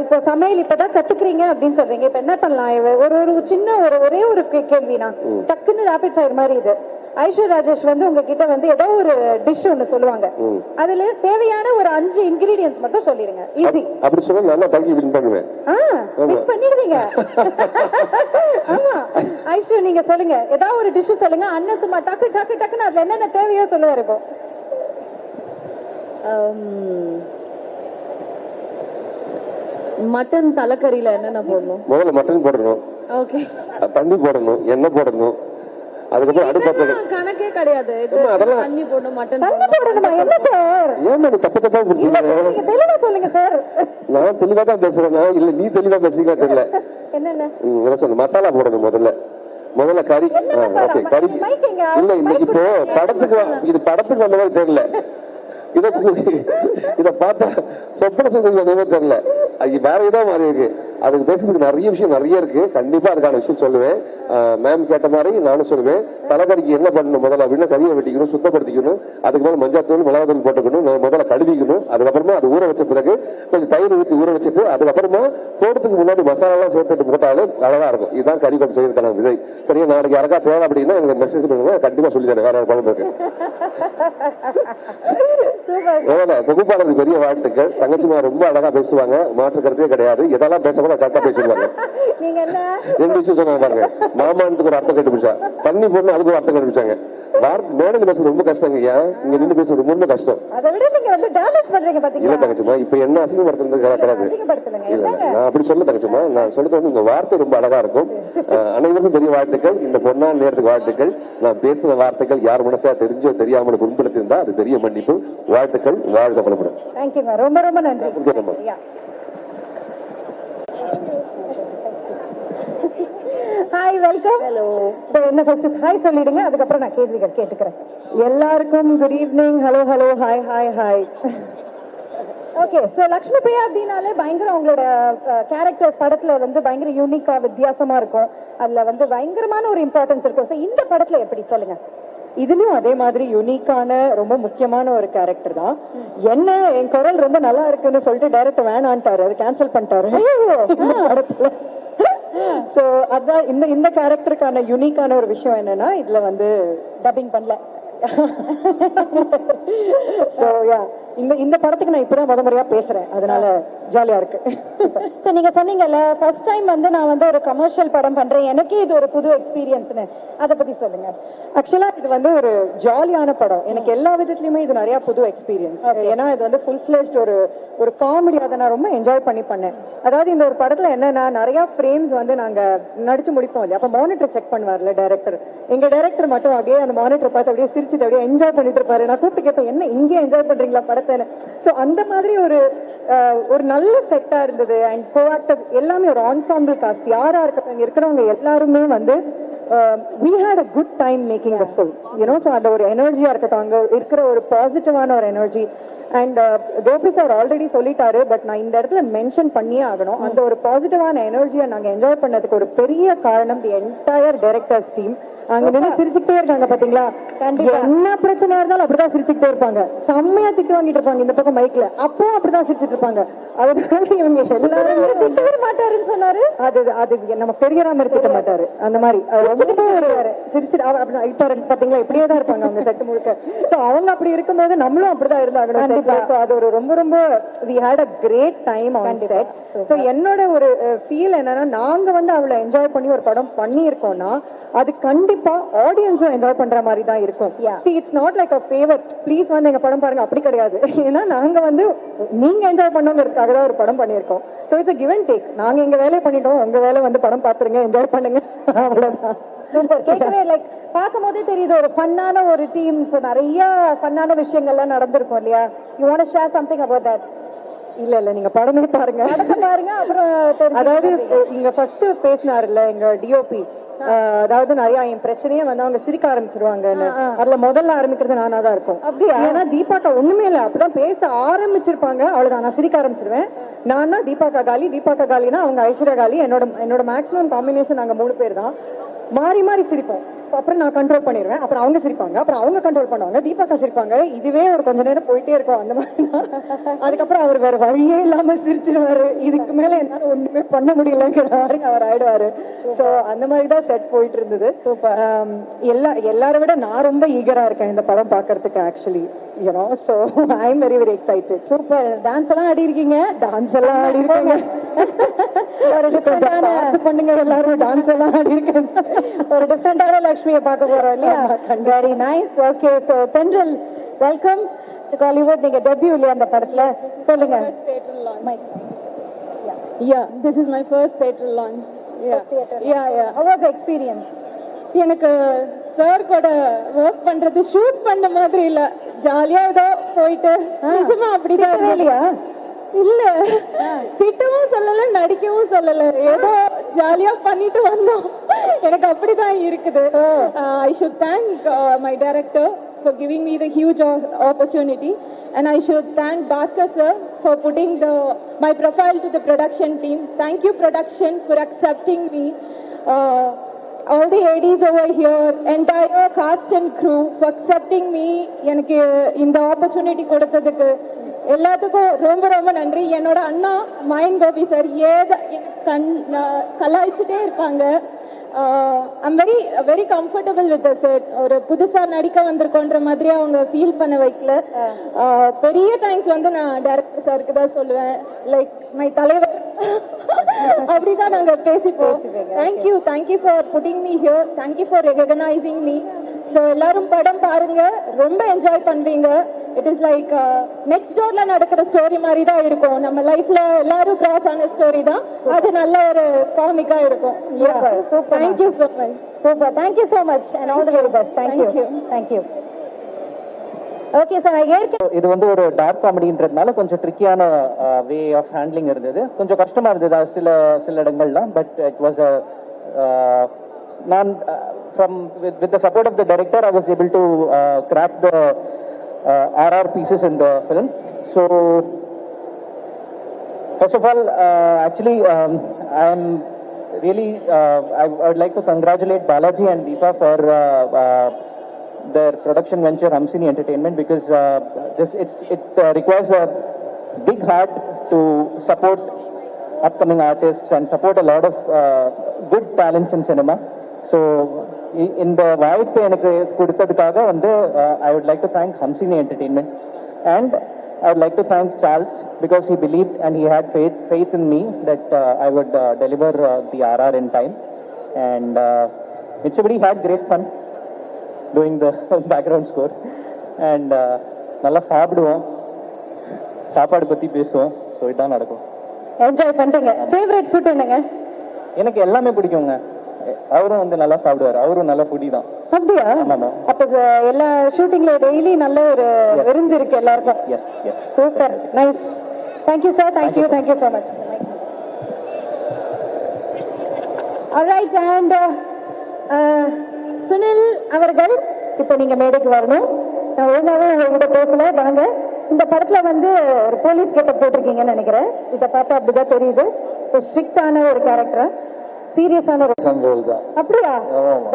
இப்போ சமையல் இப்பதான் கத்துக்கிறீங்க அப்படின்னு சொல்றீங்க, இப்ப என்ன பண்ணலாம்? ஒரு சின்ன ஒரே ஒரு கேள்வினா டக்குன்னு ரேபிட் ஃபயர் மாதிரி இது. ஐஸ்வர் ராஜேஷ் வந்து உங்ககிட்ட வந்து ஏதோ ஒரு டிஷ் ஒன்னு சொல்லுவாங்க, அதுல தேவையான ஒரு 5 இன்கிரீடியன்ட்ஸ் மட்டும் சொல்லிடுங்க. ஈஸி. அப்படி சொன்னா நான் டைட்டில் வின் பண்ணுவேன். வின் பண்ணிடுவீங்க. ஆமா ஐஸ்வர், நீங்க சொல்லுங்க, ஏதாவது ஒரு டிஷ் சொல்லுங்க. அண்ணன் சும்மா டக்கு டக்கு டக்குன்னு அதுல என்னென்ன தேவையோ சொல்லுவாரு. இப்போ மட்டன் தலைக்கறியில என்னென்ன போடணும்? முதல்ல மட்டன் போடணும், ஓகே, தண்ணி போடணும், எண்ணெய் போடணும், அதுக்கப்புறம் அடுப்பு கணக்கே கிடையாது. தண்ணி போடணும், மட்டன் போடணுமா? என்ன சார் ஏன் நீ தப்பு தப்பா புரிஞ்சுக்கிறீங்க? தெளிவா சொல்லுங்க சார். நான் தெளிவா தான் பேசுறேன், இல்ல நீ தெளிவா பேசுறீங்க தெரியல. என்னென்ன சொன்ன? மசாலா போடணும் முதல்ல கறி. ஓகே, கறி இல்ல இன்னைக்கு இப்போ படத்துக்கு வந்த மாதிரி தெரியல. இத பார்த்தா சொப்பன சுந்தரி வந்த மாதிரி தெரியல, அது வேற ஏதோ மாதிரி இருக்கு. அதுக்கு பேசுறதுக்கு நிறைய விஷயம் நிறைய இருக்கு, கண்டிப்பா அதுக்கான விஷயம் சொல்லுவேன். மேம் கேட்ட மாதிரி நானும் சொல்லுவேன். தலைக்கறிக்கு என்ன பண்ணணும் முதல்ல அப்படின்னா, கறியை வெட்டிக்கணும், சுத்தப்படுத்திக்கணும், அதுக்கு மேல மஞ்சள் மிளகாத்தூள் போட்டுக்கணும், முதல்ல கழுவிக்கணும், அதுக்கப்புறமா அது ஊற வச்ச பிறகு கொஞ்சம் தயிர் ஊற்றி ஊற வச்சுட்டு அதுக்கப்புறமா போடுறதுக்கு முன்னாடி மசாலா எல்லாம் சேர்த்துட்டு போட்டாலே அழகா இருக்கும். இதுதான் கறி குழம்பு செய்யறதுக்கான விதை. சரியா, நாளைக்கு யாருக்கா தேவை அப்படின்னா எனக்கு மெசேஜ் பண்ணுங்க, கண்டிப்பா சொல்லி தரேன். வேற குழம்பு இருக்கு. தொகுப்பாளருக்கு பெரிய வாழ்த்துக்கள். தங்கச்சிமா ரொம்ப அழகா பேசுவாங்க, மாற்றுக்கிறதே கிடையாது. எதெல்லாம் பேச கரெக்டா பேசிடுவாங்க. ரெண்டு விஷயம் சொன்னாங்க பாருங்க, மாமானத்துக்கு ஒரு அர்த்தம் கண்டுபிடிச்சா, தண்ணி போடணும் அதுக்கு ஒரு அர்த்தம் கண்டுபிடிச்சாங்க. மேடம் பேசுறது ரொம்ப கஷ்டங்க, இங்க நின்று பேசுறது ரொம்ப கஷ்டம். இல்ல தங்கச்சிமா, இப்ப என்ன அசிங்கப்படுத்துறது கிடையாது. இல்ல நான் அப்படி சொல்ல தங்கச்சிமா, நான் சொல்றது வந்து உங்க வார்த்தை ரொம்ப அழகா இருக்கும். அனைவருக்கும் பெரிய வாழ்த்துக்கள். இந்த பொன்னான நேரத்துக்கு வாழ்த்துக்கள். நான் பேசுற வார்த்தைகள் யார் மனசா தெரிஞ்சோ தெரியாமல் புண்படுத்தி இருந்தா அது பெரிய மன்னிப்பு. வாழ்த்துக்கள், வாழ்க வளமுடன். ரொம்ப ரொம்ப நன்றி. Hi, welcome. ஹலோ. சோ என்ன ஃபர்ஸ்ட் ஹாய் சொல்லிடுங்க, அதுக்கு அப்புறம் நான் கேள்விகள் கேட்டுக்கிறேன். எல்லாருக்கும் good evening. Hello hello, hi hi hi. Okay, so Lakshmi Priya அப்படினாலே பயங்கர உங்களோட கேரக்டர்ஸ் படத்துல வந்து பயங்கர யூனிக்கா வித்தியாசமா இருக்கும். அதுல வந்து பயங்கரமான ஒரு இம்பார்ட்டன்ஸ் இருக்கும். சோ இந்த படத்துல எப்படி சொல்லுங்க? இதுலயும் அதே மாதிரி யூனிக்கான ரொம்ப முக்கியமான ஒரு கேரக்டர் தான். என்ன என் குரல் ரொம்ப நல்லா இருக்குன்னு சொல்லிட்டு டைரக்டர் வேணான்ட்டாரு, அது கேன்சல் பண்ணிட்டாரு படத்துல. சோ அதான் இந்த கேரக்டருக்கான யூனிக்கான ஒரு விஷயம் என்னன்னா, இதுல வந்து டப்பிங் பண்ணல. சோ யா, இந்த படத்துக்கு நான் இப்பதான் முறையா பேசுறேன், அதனால ஜாலியா இருக்கு. சோ நீங்க சொன்னீங்கல்ல ஃபர்ஸ்ட் டைம் வந்து நான் வந்து ஒரு கமர்ஷியல் படம் பண்றேன், எனக்கே இது ஒரு புது எக்ஸ்பீரியன்ஸ்னு, அதை பத்தி சொல்லுங்க. ஆக்சுவலா இது வந்து ஒரு ஜாலியான படம். எனக்கு எல்லா விதத்துலயுமே இது நிறைய புது எக்ஸ்பீரியன்ஸ். ஏன்னா இது வந்து ஃபுல் ஃபிளெஜ்ட் ஒரு காமெடி, அதை நான் ரொம்ப என்ஜாய் பண்ணேன். அதாவது இந்த ஒரு படத்துல என்னன்னா, நிறைய ஃப்ரேம்ஸ் வந்து நாங்க நடிச்சு முடிப்போம் இல்லையா, அப்ப மானிட்டர் செக் பண்ணுவார்ல டைரக்டர். எங்க டைரக்டர் மட்டும் அப்படியே அந்த மானிட்டர் பார்த்து அப்படியே சிரிச்சுட்டு அப்படியே என்ஜாய் பண்ணிட்டு இருப்பாரு. நான் கூப்பிட்டு கேட்பேன், என்ன இங்கே என்ஜாய் பண்றீங்களா படத்தை? சோ அந்த மாதிரி ஒரு நல்ல செட்டா இருந்தது. அண்ட் கோ ஆக்டர்ஸ் எல்லாமே ஒரு ஆன்சாம்பிள் காஸ்ட், யாரா இருக்கட்டும், இங்க இருக்கிறவங்க எல்லாருமே வந்து we had a good time making the film, you know. So அந்த ஒரு எனர்ஜியா இருக்கட்டும், அங்க இருக்கிற ஒரு பாசிட்டிவான ஒரு energy. And Gopi sir already சொல்லிட்டாரு, பட் நான் இந்த இடத்துல மென்ஷன் பண்ணியே ஆகணும். அந்த ஒரு பாசிட்டிவான எனர்ஜியை நாங்க என்ஜாய் பண்ணதுக்கு ஒரு பெரிய காரணம் தி என்டையர் டைரக்டர்ஸ் டீம். அங்க நின்று சிரிச்சுக்கிட்டே இருக்காங்க பாத்தீங்களா, என்ன பிரச்சனையா இருந்தாலும் அப்படிதான் சிரிச்சுக்கிட்டே இருப்பாங்க. செம்மையா திட்டு வாங்கிட்டு இருப்பாங்க இந்த பக்கம் மைக்ல, அப்பவும் அப்படிதான் சிரிச்சிட்டு இருப்பாங்க. அதனால இவங்க எல்லாரும் திட்டவே மாட்டாருன்னு சொன்னாரு. அது நம்ம பெரியரா மாதிரி திட்ட மாட்டாரு, அந்த மாதிரி சிரிச்சுட்டு இப்ப பாத்தீங்களா இப்படியே தான் இருப்பாங்க அவங்க செட்டு முழுக்க. சோ அவங்க அப்படி இருக்கும்போது நம்மளும் அப்படிதான் இருந்தாங்க. So அது ஒரு ரொம்ப we had a great time on set. So என்னோட ஒரு ஃபீல் என்னன்னா, நாங்க வந்து அவ்வளவு என்ஜாய் பண்ணி ஒரு படம் பண்ணி இருக்கோம்னா அது கண்டிப்பா ஆடியன்ஸும் என்ஜாய் பண்ற மாதிரி தான் இருக்கும். See, it's not like a favor, please வந்து எங்க படம் பாருங்க, அப்படி கிடையாது. ஏன்னா நாங்க வந்து நீங்க என்ஜாய் பண்ணுங்கிறதுக்காக தான் ஒரு படம் பண்ணியிருக்கோம். So it's a give and take. நாங்க எங்க வேலையை பண்ணிட்டோம், உங்க வேலை வந்து படம் பாத்துருங்க, என்ஜாய் பண்ணுங்க, அவ்வளவுதான். சூப்பர். கேட்கவே லைக் பார்க்கும் போதே தெரியுது ஒரு ஃபன்னான ஒரு டீம். ஸோ நிறைய ஃபன்னான விஷயங்கள்லாம் நடந்திருக்கும் இல்லையா? You want to share something about that? இல்ல நீங்க படமே பாருங்க, பாருங்க. அப்புறம் அதாவது இங்க ஃபர்ஸ்ட் பேசினாருல்ல எங்க டிஓபி, அதாவது நிறைய என் பிரச்சனையே வந்து அவங்க சிரிக்க ஆரம்பிச்சிருவாங்கன்னு. அதுல முதல்ல ஆரம்பிக்கிறது நானா தான் இருக்கும். ஏன்னா தீபாக்கா ஒண்ணுமே இல்ல, அப்பதான் பேச ஆரம்பிச்சிருப்பாங்க, அவ்வளவுதான் நான் சிரிக்க ஆரம்பிச்சிருவேன். நான் தான் தீபாக்கா காலினா அவங்க ஐஸ்வர்யா காலி. என்னோட மேக்ஸிமம் காம்பினேஷன் நாங்க 3 பேர் தான். மாறி மாறி சிரிப்போம். அப்புறம் நான் கண்ட்ரோல் பண்ணிடுவேன், அப்புறம் அவங்க சிரிப்பாங்க, அப்புறம் அவங்க கண்ட்ரோல் பண்ணுவாங்க, தீபாக்கா சிரிப்பாங்க. இதுவே ஒரு கொஞ்ச நேரம் போயிட்டே இருக்கும் அந்த மாதிரி தான். அதுக்கப்புறம் அவர் வேற வழியே இல்லாம சிரிச்சிருவாரு. இதுக்கு மேல என்னால ஒண்ணுமே பண்ண முடியலங்கிற மாதிரி அவர் ஆயிடுவாரு. சோ அந்த மாதிரிதான் செட் போயிட்டு இருந்தது. எல்லாரை விட நான் ரொம்ப ஈகரா இருக்கேன் இந்த படம் பாக்குறதுக்கு actually, you know. So I'm very very excited. Super. Dance எல்லாம் ஆடி இருக்கீங்க? டான்ஸ் எல்லாம் ஆடி இருக்கீங்க. ஒரு டிஃபரெண்டான பாத்து பண்ணுங்க, எல்லாரும் டான்ஸ் எல்லாம் ஆடி இருக்கீங்க. ஒரு டிஃபரெண்டான லட்சுமியை பார்க்க போறோம் இல்லையா? Very nice. ஓகே, சோ தென்றல், வெல்கம் டு காலிவுட். நீங்க டெபியூ இல்லையா அந்த படத்துல? சொல்லுங்க. Yeah, this is my first theatre launch. Yeah. How was the experience? எனக்கு சார் கூட ஒர்க் பண்றது ஷூட் பண்ண மாதிரி இல்ல, ஜாலியா ஏதோ போயிட்டு நிஜமா அப்படிதான் இல்லையா? இல்ல, திட்டவும் சொல்லல, நடிக்கவும் சொல்லல, ஏதோ ஜாலியா பண்ணிட்டு வந்தோம். எனக்கு அப்படிதான் இருக்குது. I should thank my director for giving me the huge opportunity, and I should thank Bhaskar sir for putting my profile to the production team. Thank you production for accepting me. All the ADs over here, entire cast and crew for accepting me. எனக்கு இந்த opportunity கொடுத்ததுக்கு எல்லாத்துக்கும் ரொம்ப ரொம்ப நன்றி. என்னோட அண்ணா மயன் கோபி சார் கலாய்ச்சிட்டே இருப்பாங்க. I'm very comfortable with the set. ஒரு புதுசா நடிக்க வந்திருக்கோன்ற மாதிரி அவங்க ஃபீல் பண்ண வைக்கல. பெரிய தேங்க்ஸ் வந்து நான் டைரக்டர் சாருக்கு தான் சொல்லுவேன். லைக் மை தலைவர் அப்படிதான் நாங்க பேசிப்போம். Thank you for pudding me here, thank you for recognising me. So எல்லாரும் படம் பாருங்க, ரொம்ப என்ஜாய் பண்ணுவீங்க. இட் இஸ் லைக் நெக்ஸ்ட் டோர்ல நடக்கிற ஸ்டோரி மாதிரி தான் இருக்கும். நம்ம லைஃப்ல எல்லாரும் கிராஸ் ஆன ஸ்டோரி தான், அது நல்ல ஒரு காமிக்கா இருக்கும். Thank you so much. Super. Thank you so much and all the very best. Thank you. Okay sir, இது வந்து ஒரு டார்க் காமெடின்றதுனால கொஞ்சம் ட்ரிக்கியான வே ஆஃப் ஹேண்ட்லிங் இருந்தது. கொஞ்சம் கஷ்டமா இருந்தது சில இடங்கள்லாம். பட் இட் வாஸ் நான் with the support of the director I was able to crack the RR pieces in the film. So first of all, actually I am really I would like to congratulate Balaji and Deepa for their production venture Hamsini Entertainment, because it requires a big heart to support upcoming artists and support a lot of good talents in cinema. So இந்த வாய்ப்பு எனக்கு கொடுத்ததுக்காக வந்து I would like to thank Hamsini Entertainment, and I would like to thank Charles because he believed and he had faith in me that I would deliver the RR in time. And everybody had great fun doing the background score. And நல்லா சாப்பிடுவோம், சாப்பாடு பத்தி பேசுவோம். ஸோ இதான் நடக்கும். என்ஜாய் பண்றீங்க. ஃபேவரட் ஃபுட் என்னங்க? எனக்கு எல்லாமே பிடிக்குங்க. அவரும் வந்து நல்லா சாப்பிடுவாரு, அவரும் நல்ல ஃபுடி தான். அப்படியா? அப்ப எல்லா ஷூட்டிங்ல டெய்லி நல்ல ஒரு விருந்து இருக்கு எல்லாருக்கும். Yes. Super, nice. Thank you sir. Thank you so much. All right, and Sunil அவர்கள் இப்போ நீங்க மேடைக்கு வரணும். நான் ஒழுங்காவே உங்ககிட்ட பேசல, வாங்க. இந்த படத்துல வந்து ஒரு போலீஸ் கெட்டப் போட்டிருக்கீங்கன்னு நினைக்கிறேன். இதை பார்த்தா அப்படிதான் தெரியுது. ஒரு ஸ்ட்ரிக்டான ஒரு கேரக்டர், சீரியஸான ரோல் தான். அப்படியா?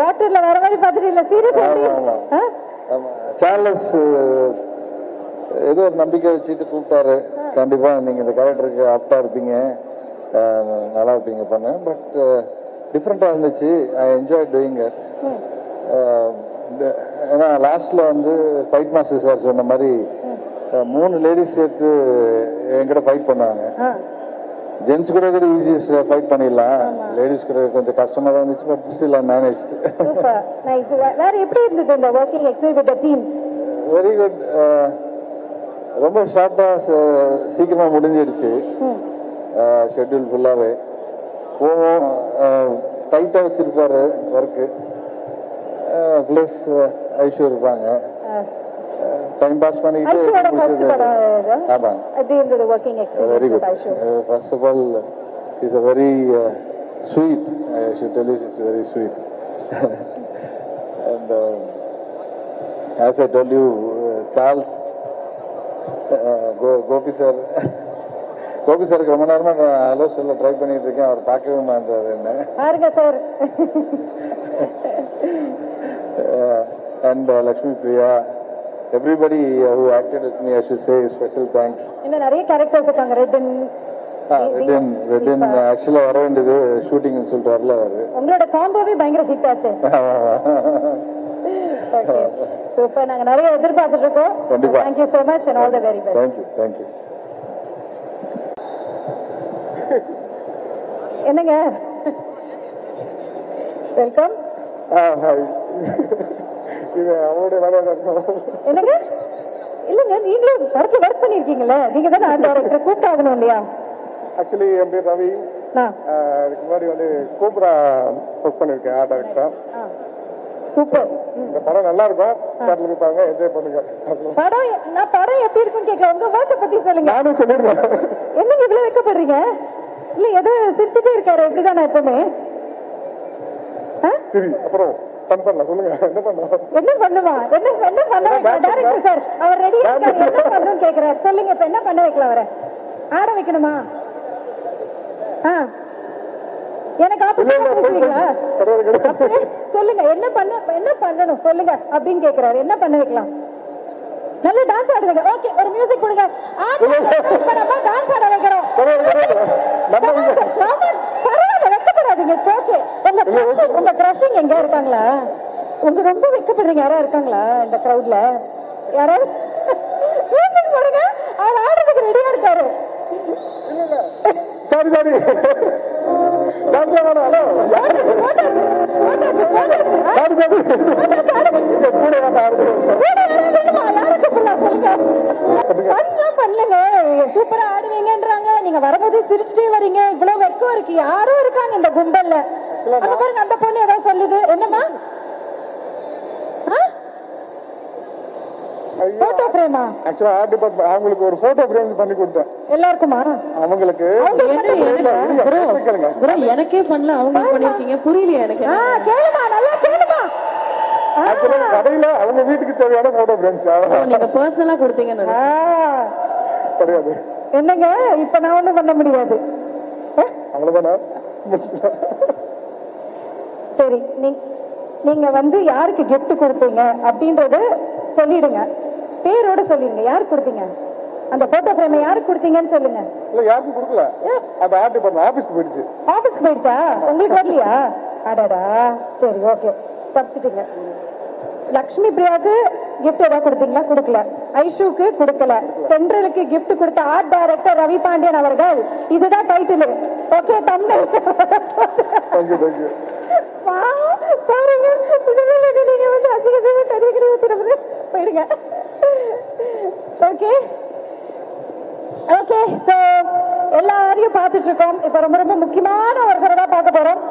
டாக்டர்ல வர மாதிரி பார்த்துட்டு இல்ல, சீரியஸா? சார்லஸ் ஏதோ ஒரு நம்பிக்கை வச்சுட்டு கூப்பிட்டாரு. கண்டிப்பா நீங்க இந்த கேரக்டருக்கு ஆப்டா இருப்பீங்க, நல்லா இருப்பீங்க பண்ண. பட் டிஃப்ரெண்டா இருந்துச்சு. I enjoy doing it. ஏன்னா லாஸ்ட்ல வந்து ஃபைட் மாஸ்டர் சார் சொன்ன மாதிரி 3 லேடிஸ் சேர்த்து என்கிட்ட ஃபைட் பண்ணாங்க. ஜென்ஸ் கூட ஈஸியஸ் ஃபைட் பண்ணிடலாம், லேடிஸ் கூட கொஞ்சம் கஷ்டமா தான் இருந்துச்சு. But still I managed. Super, nice. வேற எப்படி இருந்தது இந்த working experience with the team? Very good. ரொம்ப ஷார்ட்டா சீக்கிரமா முடிஞ்சிடுச்சு. ஷெட்யூல் ஃபுல்லாவே போவோம். டைட்டா வச்சிருப்பாரு ஒர்க்கு. பிளஸ் ஐஷு இருப்பாங்க, டைம் பாஸ் பண்ணிட்டு. ஆமா, எப்படி இருந்தது working experience? Very good. First of all she is a very sweet. I should tell you, she's very sweet. And as I told you, Charles, Gopi sir, Gopi சாருக்கு ரொம்ப நேரமா நான் ஹலோ சொல்ல ட்ரை பண்ணிட்டு இருக்கேன். அவர் பார்க்கவே மாட்டாரு என்ன. பாருங்க sir. And Lakshmi Priya, everybody who acted with me, I should say special thanks. இன்னும் நிறைய கேரக்டர்ஸ் இருக்காங்க. ரெட்டின் ஆக்சுவலா வர வேண்டியது ஷூட்டிங்னு சொல்லிட்டு வரல அவரு. உங்களோட காம்போவே பயங்கர ஹிட் ஆச்சு. Okay, super. நாங்க நிறைய எதிர்பார்த்துட்டு இருக்கோம். கண்டிப்பா. Thank you so much and all the very best. Thank you. என்னங்க, வெல்கம். இது அவருடைய வேலையா இருக்கும். என்னங்க? இல்லங்க, நீங்களும் படத்துல ஒர்க் பண்ணிருக்கீங்கல்ல, நீங்க தானே ஆர்ட் டைரக்டர், கூப்பிட்டாகணும் இல்லையா? ஆக்சுவலி என் பேர் ரவி. அதுக்கு முன்னாடி வந்து கோப்ரா ஒர்க் பண்ணிருக்கேன் ஆர்ட் டைரக்டரா. சூப்பர். இந்த படம் நல்லா இருக்கும், தேட்டர்ல போய் பாருங்க, என்ஜாய் பண்ணுங்க. படம் எப்படி இருக்குன்னு கேட்கல, உங்க ஒர்க்கை பத்தி சொல்லுங்க. நானும் சொல்லிடுறேன். என்னங்க இவ்வளவு வைக்கப்படுறீங்க? இல்ல எது சிரிச்சுட்டே இருக்காரு, எப்படிதானே எப்பவுமே? சரி, அப்புறம் ஃபன் பண்ணலாம். சொல்லுங்க, என்ன பண்ணுவா? என்ன பண்ணுவா? என்ன பண்ண வைக்கலாம்? டைரக்டர் சார் அவர் ரெடியா இருக்காரு, என்ன பண்ணணும்னு கேக்குறாரு. சொல்லுங்க, இப்ப என்ன பண்ண வைக்கலாம்? அவரை ஆட வைக்கணுமா? எனக்கு ஆப்போசிட்டா பேசுவீங்களா? சொல்லுங்க, என்ன பண்ணணும் சொல்லுங்க அப்படின்னு கேக்குறாரு. என்ன பண்ண வைக்கலாம்? நல்ல டான்ஸ் ஆடுவீங்க. ஓகே, ஒரு மியூசிக் கொடுங்க. டான்ஸ் ஆட வைக்கிறோம். பரவாயில்ல, வெக்கப்படாதீங்க. It's okay. உங்க கிரஷிங் எங்க இருக்காங்களா? உங்க ரொம்ப வெக்கப்படுறீங்க யாரா இருக்காங்களா இந்த கிரவுட்ல? யாராவது மியூசிக் போடுங்க. அவர் ஆடுறதுக்கு ரெடியா இருக்காரு. சாரி சூப்பரா ஆடுவீங்கன்றாங்க. நீங்க வரும்போது சிரிச்சுட்டே வரீங்க. இவ்வளவு வெக்கம் இருக்கு. யாரும் இருக்காங்க இந்த கும்பல்ல. பாருங்க, அந்த பொண்ணு ஏதோ சொல்லுது. என்னமா? போட்டோ ஃப்ரேமா? ஆக்சுவலா ஆர்ட் டிபார்ட்மென்ட் அவங்களுக்கு ஒரு போட்டோ ஃப்ரேம்ஸ் பண்ணி கொடுத்தேன். எல்லாருக்குமா? அவங்களுக்கு எனக்கே பண்ணல, அவங்க பண்ணிருக்கீங்க. புரியலையா எனக்கு? கேளுமா, நல்லா கேளுமா. ஆக்சுவலா கடையில அவங்க வீட்டுக்கு தேவையான போட்டோ ஃப்ரேம்ஸ் நீங்க பர்சனலா கொடுத்தீங்கன்னு கிடையாது. என்னங்க, இப்ப நான் ஒண்ணும் பண்ண முடியாது. அவ்வளவுதானா? சரி, நீங்க வந்து யாருக்கு கிஃப்ட் கொடுத்தீங்க அப்படின்றத சொல்லிடுங்க. பேரோட சொல்லிடுங்க. யாருக்கு கொடுத்தீங்க அந்த போட்டோ ஃப்ரேம்? யாருக்கு கொடுத்தீங்கன்னு சொல்லுங்க. இல்ல, யாருக்கும் கொடுக்கல. அது ஆர்ட் டிபார்ட்மென்ட் ஆபீஸ்க்கு போயிடுச்சு. ஆபீஸ்க்கு போயிடுச்சா? உங்களுக்கு வரலையா? அடடா, சரி, ஓகே, தப்பிச்சிட்டீங்க. லக்ஷ்மி பிரியாவுக்கு கிஃப்ட் ஏதாவது கொடுத்தீங்களா? கொடுக்கல. ஐஷுக்கு கொடுக்கல. தென்றலுக்கு கிஃப்ட் கொடுத்த ஆர்ட் டைரக்டர் ரவி பாண்டியன் அவர்கள். இதுதான் டைட்டில். ஓகே, தந்தல். சாரிங்க, நீங்க வந்து அசிங்கமா கடிக்கடி ஊத்துறது போயிடுங்க. ஓகே ஓகே, சோ எல்லாரையும் பார்த்துட்டு இருக்கோம். இப்ப ரொம்ப ரொம்ப முக்கியமான ஒரு தடவை பார்க்க போறோம்.